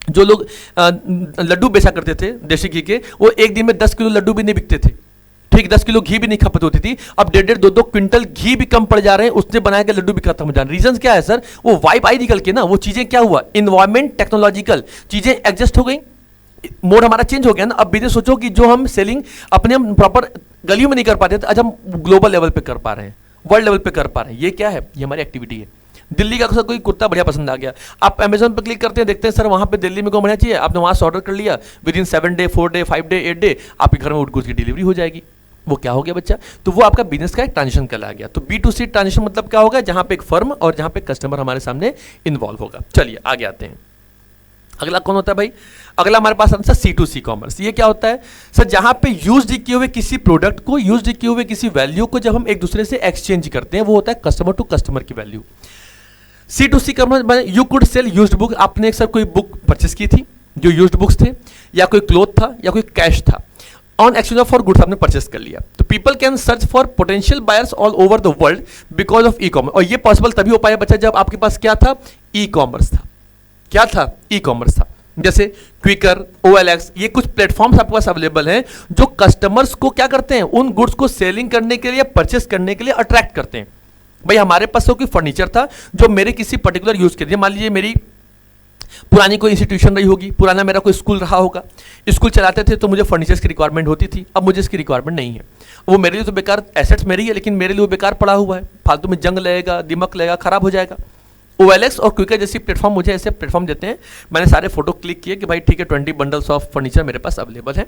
जो लोग लड्डू बेचा करते थे देशी घी के, वो एक दिन में 10 किलो लड्डू भी नहीं बिकते थे, ठीक, 10 किलो घी भी नहीं खपत होती थी। अब 1.5 2 क्विंटल घी भी कम पड़ जा रहे हैं, उसने बनाया के लड्डू भी खत्म हो जा रहे हैं। रीजन क्या है सर, वो वाइब आई निकल के ना, वो चीजें क्या हुआ, इन्वायरमेंट, टेक्नोलॉजिकल चीजें एडजस्ट हो गई, मोड हमारा चेंज हो गया ना। अब बिजनेस सोचो कि जो हम सेलिंग अपने हम प्रॉपर गलियों में नहीं कर पाते थे, आज हम ग्लोबल लेवल पे कर पा रहे हैं, वर्ल्ड लेवल पे कर पा रहे हैं। ये क्या है, ये हमारी एक्टिविटी है। दिल्ली का कोई कुत्ता बढ़िया पसंद आ गया, आप अमेजन पर क्लिक करते हैं, देखते हैं सर वहाँ पे दिल्ली में को बढ़िया चाहिए, आपने वहाँ से ऑर्डर कर लिया, with in 7 day, 4 day, 5 day, 8 day आपके घर में उठ उसकी डिलीवरी हो जाएगी। वो क्या हो गया बच्चा, तो वो आपका बिजनेस का एक ट्रांजिशन कहला गया। तो B2C ट्रांजिशन मतलब क्या होगा, जहाँ पे एक फर्म और जहाँ पे कस्टमर हमारे सामने इन्वॉल्व होगा। चलिए आगे आते हैं। अगला कौन होता है भाई, अगला हमारे पास आता है C2C कॉमर्स। ये क्या होता है सर, जहाँ पे यूज्ड किए हुए किसी प्रोडक्ट को, यूज्ड किए हुए किसी वैल्यू को जब हम एक दूसरे से एक्सचेंज करते हैं, वो होता है कस्टमर टू कस्टमर की value. C2C commerce, you could sell used book. आपने सर कोई बुक परचेस की थी, जो यूज्ड बुक्स थे, या कोई क्लोथ था, या कोई कैश था, on exchange of for goods आपने परचेस कर लिया, तो people can search for potential buyers all over the world because of e commerce. और ये पॉसिबल तभी हो पाया बच्चा जब आपके पास क्या था, ई कॉमर्स था। क्या था, ई कॉमर्स था। जैसे क्विकर, OLX, ये कुछ प्लेटफॉर्म्स आपके पास अवेलेबल हैं जो कस्टमर्स को क्या करते हैं, उन गुड्स को सेलिंग करने के लिए, परचेस करने के लिए अट्रैक्ट करते हैं। भाई हमारे पास कोई फर्नीचर था जो मेरे किसी पर्टिकुलर यूज के लिए, मान लीजिए मेरी पुरानी कोई इंस्टीट्यूशन रही होगी, पुराना मेरा कोई स्कूल रहा होगा, स्कूल चलाते थे तो मुझे फर्नीचर्स की रिक्वायरमेंट होती थी। अब मुझे इसकी रिक्वायरमेंट नहीं है, वो मेरे लिए तो बेकार, एसेट्स मेरी है लेकिन मेरे लिए वो बेकार पड़ा हुआ है, फालतू में जंग लगेगा, दिमक लगेगा, खराब हो जाएगा। OLX और क्विकर जैसी प्लेटफॉर्म मुझे ऐसे प्लेटफॉर्म देते हैं। मैंने सारे फोटो क्लिक किए कि भाई ठीक है 20 बंडल्स ऑफ फर्नीचर मेरे पास अवेलेबल है।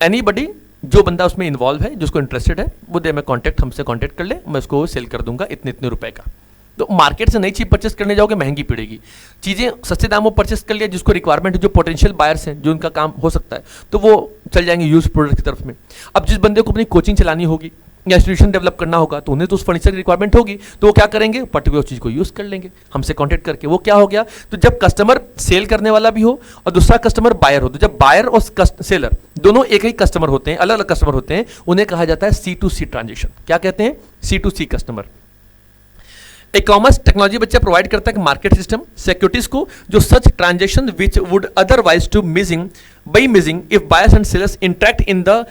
एनीबडी, जो बंदा उसमें इन्वॉल्व है, जिसको इंटरेस्टेड है, वो दे मैं कॉन्टैक्ट, हमसे कॉन्टैक्ट कर ले, मैं उसको सेल कर दूंगा इतने इतने रुपए का। तो मार्केट से नई चीज परचेस करने जाओगे महंगी पड़ेगी, चीजें सस्ते दामों परचेस कर लिया, जिसको रिक्वायरमेंट है, जो पोटेंशियल बायर्स हैं, जो उनका काम हो सकता है, तो वो चल जाएंगे यूज प्रोडक्ट की तरफ में। अब जिस बंदे को अपनी कोचिंग चलानी होगी या इंस्टीट्यूशन डेवलप करना होगा, तो उन्हें तो उस फर्नीचर की रिक्वायरमेंट होगी, तो वो क्या करेंगे, पर्टिकुलर चीज को यूज कर लेंगे हमसे कॉन्टेक्ट करके। वो क्या हो गया, तो जब कस्टमर सेल करने वाला भी हो और दूसरा कस्टमर बायर हो, तो जब बायर और सेलर दोनों एक ही कस्टमर होते हैं, अलग अलग कस्टमर होते हैं, उन्हें कहा जाता है C2C ट्रांजेक्शन। क्या कहते हैं, C2C customer. E commerce technology बच्चा प्रोवाइड करता है मार्केट सिस्टम सिक्योरिटीज को, जो such transaction which would otherwise to missing by missing if buyers and sellers interact in the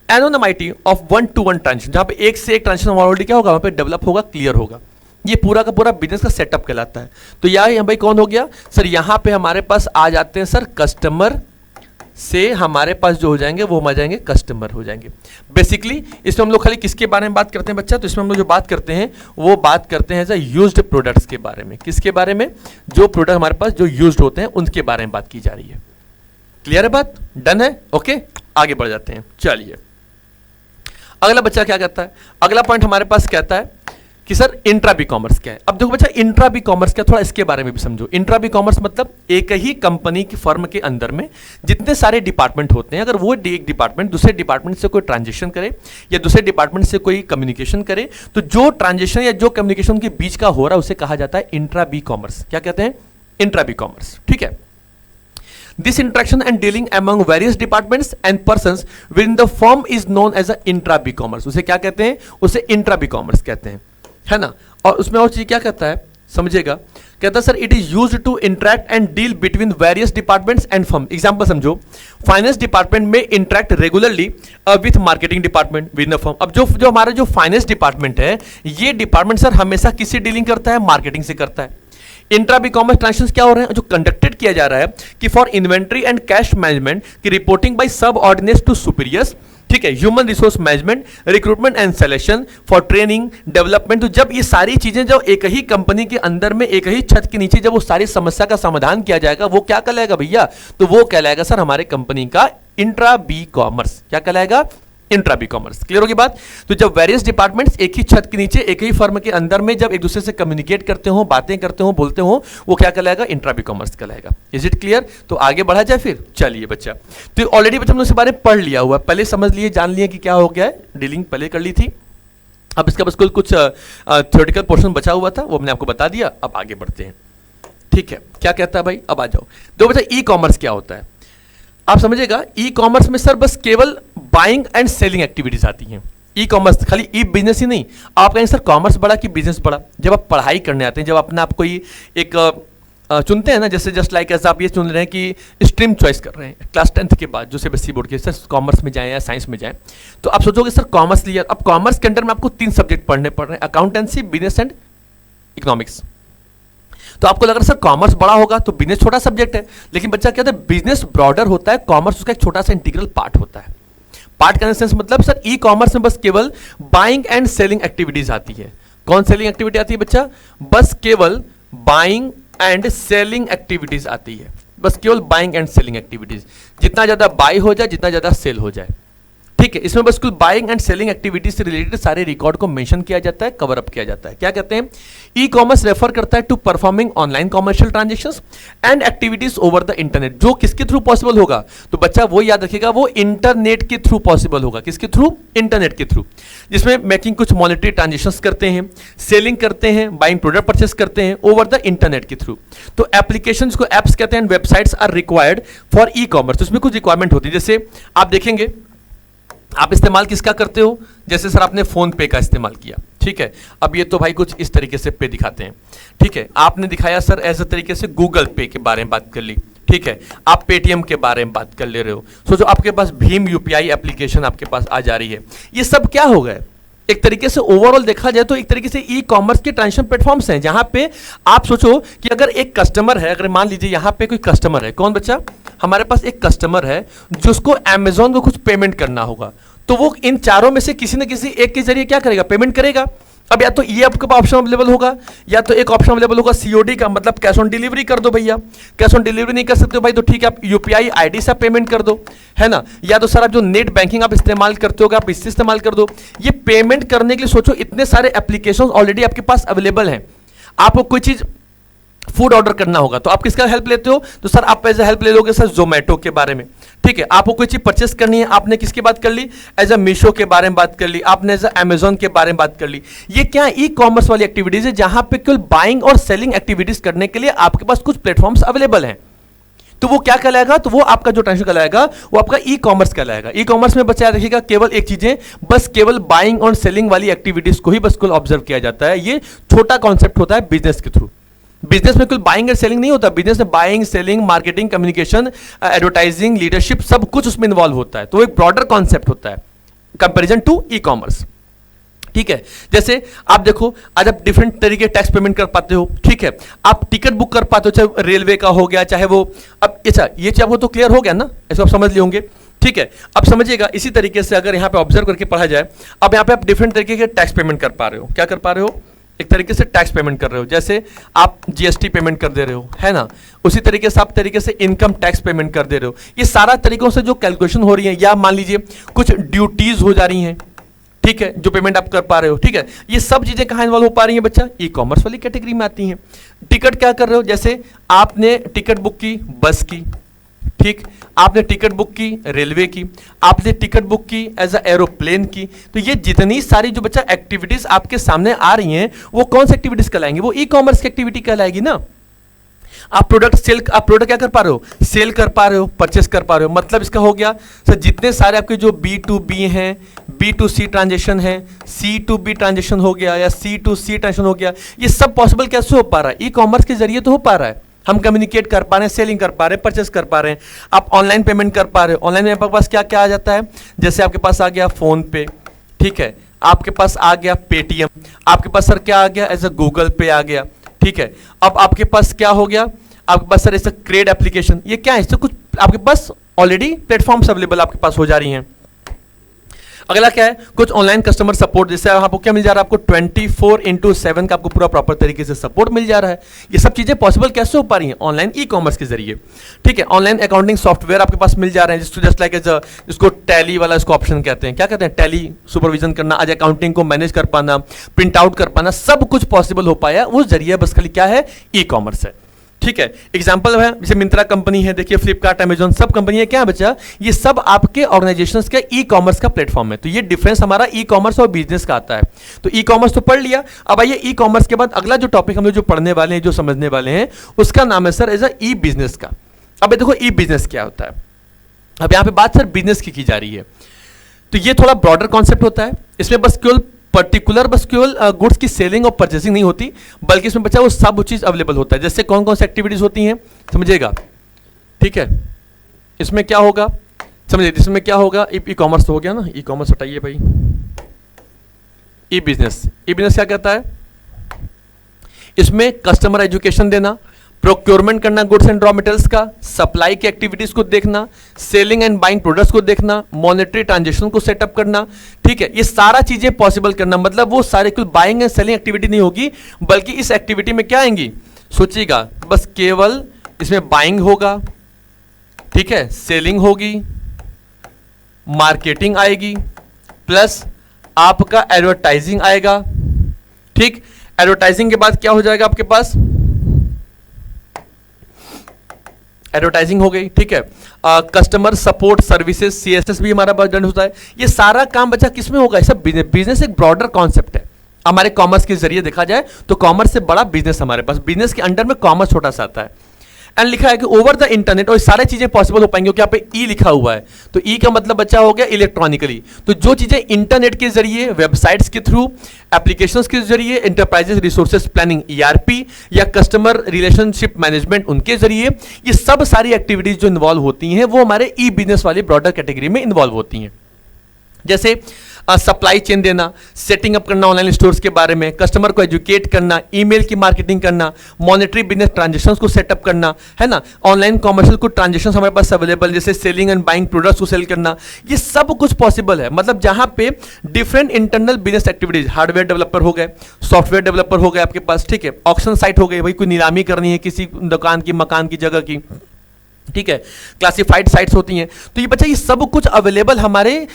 anonymity of 1-to-1 transaction, जहां पे एक से एक ट्रांजेक्शन ऑलरेडी क्या होगा, वहां पे डेवलप होगा, क्लियर होगा। ये पूरा का पूरा बिजनेस का सेटअप कहलाता है। तो यहाँ भाई कौन हो गया सर, यहाँ पे हमारे पास आ जाते हैं सर कस्टमर से हमारे पास जो हो जाएंगे वो हम आ जाएंगे कस्टमर हो जाएंगे। बेसिकली इसमें हम लोग खाली किसके बारे में बात करते हैं बच्चा, तो इसमें हम लोग जो बात करते हैं वो बात करते हैं सर यूज्ड प्रोडक्ट्स के बारे में। किसके बारे में, जो प्रोडक्ट हमारे पास जो यूज्ड होते हैं उनके बारे में बात की जा रही है। क्लियर है बात, डन है, ओके आगे बढ़ जाते हैं। चलिए अगला बच्चा क्या कहता है, अगला पॉइंट हमारे पास कहता है कि सर इंट्रा बी कॉमर्स क्या है। अब देखो बच्चा इंट्रा बी कॉमर्स क्या, थोड़ा इसके बारे में भी समझो। इंट्रा बी कॉमर्स मतलब एक ही कंपनी की फर्म के अंदर में जितने सारे डिपार्टमेंट होते हैं, अगर वो एक डिपार्टमेंट दूसरे डिपार्टमेंट से कोई ट्रांजेक्शन करे या दूसरे डिपार्टमेंट से कोई कम्युनिकेशन करे, तो जो ट्रांजेक्शन या जो कम्युनिकेशन उनके बीच का हो रहा है उसे कहा जाता है इंट्रा बी कॉमर्स। क्या कहते हैं, इंट्रा बी कॉमर्स, ठीक है। This interaction and dealing among various departments and persons within the firm is known as a intra B-commerce। उसे क्या कहते हैं, उसे इंट्रा बी कॉमर्स कहते हैं, है ना। और उसमें और चीज क्या कहता है समझिएगा, कहता है sir it is used to interact and deal between various departments and firm. Example समझो, फाइनेंस डिपार्टमेंट में interact regularly with marketing department with the firm. अब जो हमारा जो फाइनेंस डिपार्टमेंट है, ये डिपार्टमेंट सर हमेशा किससे डीलिंग करता है, मार्केटिंग से करता है। इंट्रा बी कॉमर्स ट्रांजेक्शंस क्या हो रहे हैं, जो कंडक्टेड किया जा रहा है कि for inventory and cash management की रिपोर्टिंग बाय सब ऑर्डिनेट्स टू सुपीरियर्स, ठीक है, human resource management, recruitment and selection, for training development. तो जब ये सारी चीजें जो एक ही कंपनी के अंदर में एक ही छत के नीचे जब वो सारी समस्या का समाधान किया जाएगा, वो क्या कहलाएगा भैया, तो वो कहलाएगा सर हमारे कंपनी का इंट्रा बी कॉमर्स। क्या कहलाएगा, इंट्रा बी कॉमर्स। क्लियर होगी बात। तो जब वेरियस डिपार्टमेंट्स एक ही छत के नीचे एक ही फर्म के अंदर में जब एक दूसरे से कम्युनिकेट करते हो, बातें करते हो, बोलते हो, वो क्या कहलाएगा, इंट्रा बी कॉमर्स कहलाएगा। Is it clear. तो आगे बढ़ा जाए फिर, चलिए बच्चा। तो ऑलरेडी बच्चा हमने इसके बारे में पढ़ लिया हुआ, पहले समझ लिए, जान लिए कि क्या हो गया है, डीलिंग पहले कर ली थी। अब इसका बस कुछ थ्योरेटिकल पोर्शन बचा हुआ था, वो हमने आपको बता दिया। अब आगे बढ़ते हैं, ठीक है। क्या कहता है भाई, अब आ जाओ। तो बच्चा ई कॉमर्स क्या होता है, आप समझिएगा। ई कॉमर्स में सर बस केवल बाइंग एंड सेलिंग एक्टिविटीज आती हैं। ई कॉमर्स खाली ई बिजनेस ही नहीं। आप कहें सर कॉमर्स बड़ा कि बिजनेस बड़ा, जब आप पढ़ाई करने आते हैं, जब अपना आप कोई एक चुनते हैं ना, जैसे जस्ट लाइक ऐसा आप ये चुन रहे हैं कि स्ट्रीम चॉइस कर रहे हैं क्लास 10th के बाद, जो सीबीएसई बोर्ड के, सर कॉमर्स में जाएं या साइंस में जाएं, तो आप सोचोगे सर कॉमर्स लिया। अब कॉमर्स के अंदर में आपको 3 सब्जेक्ट पढ़ने पड़ रहे हैं, अकाउंटेंसी, बिजनेस एंड इकोनॉमिक्स। तो आपको लग रहा है सर कॉमर्स बड़ा होगा तो बिजनेस छोटा सब्जेक्ट है, लेकिन बच्चा क्या होता है, बिजनेस ब्रॉडर होता है, कॉमर्स उसका एक छोटा सा इंटीग्रल पार्ट होता है। पार्ट का सेंस मतलब सर ई कॉमर्स में बस केवल बाइंग एंड सेलिंग एक्टिविटीज आती है। कौन सेलिंग एक्टिविटी आती है बच्चा, बस केवल बाइंग एंड सेलिंग एक्टिविटीज आती है, बस केवल बाइंग एंड सेलिंग एक्टिविटीज। जितना ज्यादा बाई हो जाए, जितना ज्यादा सेल हो जाए, ठीक ठीक है, इसमें बस कुल बाइंग एंड सेलिंग एक्टिविटीज से रिलेटेड सारे रिकॉर्ड को मेंशन किया जाता है, कवर अप किया जाता है। क्या कहते हैं, ई कॉमर्स रेफर करता है to performing online commercial transactions and activities over the internet. जो किसके थ्रू पॉसिबल होगा, तो बच्चा वो याद रखिएगा, वो इंटरनेट के थ्रू पॉसिबल होगा। किसके थ्रू, इंटरनेट के थ्रू, जिसमें मेकिंग कुछ मॉनेटरी ट्रांजेक्शंस करते हैं, सेलिंग करते हैं, बाइंग प्रोडक्ट परचेस करते हैं ओवर द इंटरनेट के थ्रू। तो एप्लीकेशंस को एप्स कहते हैं, websites are required for E commerce. तो इसमें कुछ रिक्वायरमेंट होती है, जैसे आप देखेंगे आप इस्तेमाल किसका करते हो, जैसे सर आपने फोन पे का इस्तेमाल किया, ठीक है। अब ये तो भाई कुछ इस तरीके से पे दिखाते हैं, ठीक है। आपने दिखाया सर ऐसे तरीके से गूगल पे के बारे में बात कर ली, ठीक है। आप पेटीएम के बारे में बात कर ले रहे हो, सोचो आपके पास भीम यूपीआई एप्लीकेशन आपके पास आ जा रही है। ये सब क्या हो गए, एक तरीके से ओवरऑल देखा जाए तो एक तरीके से ई कॉमर्स के ट्रांजेक्शन प्लेटफॉर्म्स हैं, जहां पे आप सोचो कि अगर एक कस्टमर है, अगर मान लीजिए यहां पे कोई कस्टमर है, कौन बच्चा, हमारे पास एक कस्टमर है जिसको अमेजॉन को कुछ पेमेंट करना होगा, तो वो इन चारों में से किसी न किसी एक के जरिए क्या करेगा, पेमेंट करेगा। अब या तो ये आपके पास ऑप्शन अवेलेबल होगा, या तो एक ऑप्शन अवेलेबल होगा सीओडी का, मतलब कैश ऑन डिलीवरी कर दो भैया। कैश ऑन डिलीवरी नहीं कर सकते हो भाई, तो ठीक है आप यूपीआई आईडी से आप पेमेंट कर दो, है ना। या तो सर आप जो नेट बैंकिंग आप इस्तेमाल करते हो आप इससे इस्तेमाल कर दो। ये पेमेंट करने के लिए सोचो इतने सारे एप्लीकेशन ऑलरेडी आपके पास अवेलेबल हैं। आपको कोई चीज फूड ऑर्डर करना होगा तो आप किसका हेल्प लेते हो, तो सर आप एज ए हेल्प ले लोगे सर जोमेटो के बारे में, ठीक है। आपको कोई चीज परचेस करनी है, आपने किसकी बात कर ली, एज अ मीशो के बारे में बात कर ली, आपने एज अमेजोन के बारे में बात कर ली। ये क्या ई कॉमर्स वाली एक्टिविटीज है, जहां पे केवल बाइंग और सेलिंग एक्टिविटीज करने के लिए आपके पास कुछ प्लेटफॉर्म्स अवेलेबल हैं। तो वो क्या कहलाएगा, तो वो आपका जो ट्रांजेक्शन कहलाएगा वो आपका ई कॉमर्स कहलाएगा। ई कॉमर्स में बच्चा रखिएगा केवल एक चीजें, बस केवल बाइंग और सेलिंग वाली एक्टिविटीज को ही बस कुल ऑब्जर्व किया जाता है। ये छोटा कॉन्सेप्ट होता है बिजनेस के थ्रू। बिजनेस में कुल बाइंग एंड सेलिंग नहीं होता, बिजनेस में buying, selling, marketing, communication, advertising, leadership सब कुछ उसमें इन्वॉल्व होता है। तो एक ब्रॉडर कॉन्सेप्ट होता है कंपैरिजन टू ई कॉमर्स, ठीक है। जैसे आप देखो आज आप डिफरेंट तरीके टैक्स पेमेंट कर पाते हो, ठीक है। आप टिकट बुक कर पाते हो, चाहे रेलवे का हो गया, चाहे वो अब अच्छा ये चाहे वो तो क्लियर हो गया ना, ऐसे आप समझ लिए होंगे, ठीक है। अब समझिएगा इसी तरीके से अगर यहाँ पे ऑब्जर्व करके पढ़ा जाए, अब यहाँ पे आप डिफरेंट तरीके के टैक्स पेमेंट कर पा रहे हो। क्या कर पा रहे हो, एक तरीके से टैक्स पेमेंट कर रहे हो, जैसे आप जीएसटी पेमेंट कर दे रहे हो, है ना। उसी तरीके से आप तरीके से इनकम टैक्स पेमेंट कर दे रहे हो। ये सारा तरीकों से जो कैलकुलेशन हो रही है, या मान लीजिए कुछ ड्यूटीज हो जा रही हैं, ठीक है, जो पेमेंट आप कर पा रहे हो, ठीक है। ये सब चीजें कहां इन्वॉल्व हो पा रही हैं बच्चा, ई कॉमर्स वाली कैटेगरी में आती हैं। टिकट क्या कर रहे हो, जैसे आपने टिकट बुक की बस की, ठीक, आपने टिकट बुक की रेलवे की, आपने टिकट बुक की एज अ एरोप्लेन की। तो ये जितनी सारी जो बच्चा एक्टिविटीज आपके सामने आ रही हैं, वो कौन सी एक्टिविटीज कहलाएंगी, वो ई कॉमर्स की एक्टिविटी कहलाएगी ना। आप प्रोडक्ट क्या कर पा रहे हो, सेल कर पा रहे हो, परचेस कर पा रहे हो। मतलब इसका हो गया सर जितने सारे आपके जो B2B हैं, B2C ट्रांजेक्शन है, C2B ट्रांजेक्शन हो गया या C2C ट्रांजेक्शन हो गया, ये सब पॉसिबल कैसे हो पा रहा है, ई कॉमर्स के जरिए तो हो पा रहा है। हम कम्युनिकेट कर पा रहे हैं, सेलिंग कर पा रहे हैं, परचेस कर पा रहे हैं, आप ऑनलाइन पेमेंट कर पा रहे हो। ऑनलाइन में आपके पास क्या क्या आ जाता है, जैसे आपके पास आ गया फोन पे, ठीक है, आपके पास आ गया पेटीएम, आपके पास सर क्या आ गया एज अ गूगल पे आ गया, ठीक है। अब आपके पास क्या हो गया, आपके पास सर ऐसा क्रेड एप्लीकेशन, ये क्या है, इससे कुछ आपके पास ऑलरेडी प्लेटफॉर्म्स अवेलेबल आपके पास हो जा रही हैं। अगला क्या है, कुछ ऑनलाइन कस्टमर सपोर्ट, जैसे आपको क्या मिल जा रहा है, आपको 24/7 का आपको पूरा प्रॉपर तरीके से सपोर्ट मिल जा रहा है। ये सब चीजें पॉसिबल कैसे हो पा रही हैं, ऑनलाइन ई कॉमर्स के जरिए, ठीक है। ऑनलाइन अकाउंटिंग सॉफ्टवेयर आपके पास मिल जा रहे हैं, जस्ट लाइक जिसको टैली वाला इसको ऑप्शन कहते हैं, क्या कहते हैं, टैली सुपरविजन करना, आज अकाउंटिंग को मैनेज कर पाना, प्रिंट आउट कर पाना, सब कुछ पॉसिबल हो पाया उस जरिए, बस खाली क्या है, ई कॉमर्स है, ठीक है। एग्जाम्पल है जैसे मिंत्रा कंपनी है, देखिए फ्लिपकार्ट, अमेजॉन, सब कंपनी है, क्या है बच्चा, ये सब आपके ऑर्गेनाइजेशंस का ई कॉमर्स का प्लेटफॉर्म है। तो ये डिफरेंस हमारा ई कॉमर्स और बिजनेस का आता है। तो ई कॉमर्स तो पढ़ लिया, अब आइए ई कॉमर्स के बाद अगला जो टॉपिक हम लोग जो पढ़ने वाले हैं, जो समझने वाले हैं, उसका नाम है sir as a E business का। अब देखो ई बिजनेस क्या होता है, अब यहाँ पे बात सर बिजनेस की जा रही है, तो ये थोड़ा ब्रॉडर कॉन्सेप्ट होता है। इसमें बस केवल पर्टिकुलर बस केवल गुड्स की सेलिंग और परचेसिंग नहीं होती, बल्कि इसमें बच्चा वो सब चीज अवेलेबल होता है। जैसे कौन कौन सी एक्टिविटीज होती हैं समझिएगा, ठीक है। इसमें क्या होगा समझिए, इसमें क्या होगा, ई कॉमर्स तो हो गया ना, ई कॉमर्स हटाइए भाई, ई बिजनेस क्या कहता है, इसमें कस्टमर एजुकेशन देना, प्रोक्योरमेंट करना गुड्स एंड रॉ मटेरियल्स का, सप्लाई की एक्टिविटीज को देखना, सेलिंग एंड बाइंग प्रोडक्ट्स को देखना, मॉनेटरी ट्रांजेक्शन को सेटअप करना, ठीक है। ये सारा चीजें पॉसिबल करना, मतलब वो सारे कुल बाइंग एंड सेलिंग एक्टिविटी नहीं होगी, बल्कि इस एक्टिविटी में क्या आएंगी, सोचिएगा बस केवल इसमें बाइंग होगा, ठीक है, सेलिंग होगी, मार्केटिंग आएगी, प्लस आपका एडवर्टाइजिंग आएगा। ठीक, एडवर्टाइजिंग के बाद क्या हो जाएगा आपके पास, एडवर्टाइजिंग हो गई। ठीक है, कस्टमर सपोर्ट सर्विसेज, CSS भी हमारा बजट होता है। ये सारा काम बच्चा किसमें होगा, सब बिजनेस एक ब्रॉडर कॉन्सेप्ट है। हमारे कॉमर्स के जरिए देखा जाए तो कॉमर्स से बड़ा बिजनेस हमारे पास, बिजनेस के अंडर में कॉमर्स छोटा सा आता है। एंड लिखा है कि ओवर द इंटरनेट, और सारी चीजें पॉसिबल हो पाएंगी क्योंकि यहाँ पे ई लिखा हुआ है। तो ई का मतलब बच्चा हो गया इलेक्ट्रॉनिकली। तो जो चीजें इंटरनेट के जरिए, वेबसाइट्स के थ्रू, एप्लीकेशंस के जरिए, इंटरप्राइजेस रिसोर्सेज प्लानिंग ERP या कस्टमर रिलेशनशिप मैनेजमेंट उनके जरिए, ये सब सारी एक्टिविटीज जो इन्वॉल्व होती हैं वो हमारे ई बिजनेस वाली ब्रॉडर कैटेगरी में इन्वॉल्व होती हैं। जैसे सप्लाई चेन देना, सेटिंग अप करना ऑनलाइन स्टोर्स के बारे में, कस्टमर को एजुकेट करना, ईमेल की मार्केटिंग करना, मॉनेटरी बिजनेस ट्रांजेक्शंस को सेटअप करना, है ना, ऑनलाइन कॉमर्शियल कुछ ट्रांजेक्शंस हमारे पास अवेलेबल, जैसे सेलिंग एंड बाइंग प्रोडक्ट्स को सेल करना, ये सब कुछ पॉसिबल है। मतलब जहां पे different internal business activities, hardware developer हो गए, सॉफ्टवेयर डेवलपर हो गए आपके पास, ठीक है, ऑक्शन साइट हो गई, भाई कोई नीलामी करनी है किसी दुकान की, मकान की, जगह की, ठीक है, क्लासिफाइड साइट्स होती हैं। तो ये बच्चा ये सब कुछ अवेलेबल हमारे,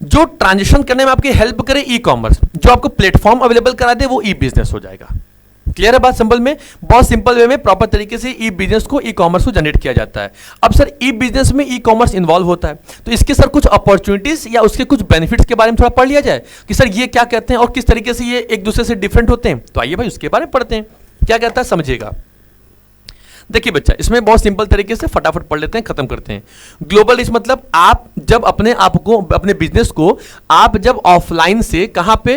जो ट्रांजेक्शन करने में आपकी हेल्प करे ई कॉमर्स, जो आपको प्लेटफॉर्म अवेलेबल करा दे वो ई बिजनेस हो जाएगा। क्लियर है बात, सिंपल में, बहुत सिंपल वे में प्रॉपर तरीके से ई बिजनेस को, ई कॉमर्स को जनरेट किया जाता है। अब सर ई बिजनेस में ई कॉमर्स इन्वॉल्व होता है, तो इसके सर कुछ अपॉर्चुनिटीज या उसके कुछ बेनिफिट्स के बारे में थोड़ा पढ़ लिया जाए कि सर ये क्या कहते हैं और किस तरीके से ये एक दूसरे से डिफरेंट होते हैं। तो आइए भाई उसके बारे में पढ़ते हैं, क्या कहता है समझिएगा। देखिए बच्चा, इसमें बहुत सिंपल तरीके से फटाफट पढ़ लेते हैं, खत्म करते हैं। ग्लोबल रीच मतलब आप जब अपने आप को, अपने बिजनेस को आप जब ऑफलाइन से, कहां पे,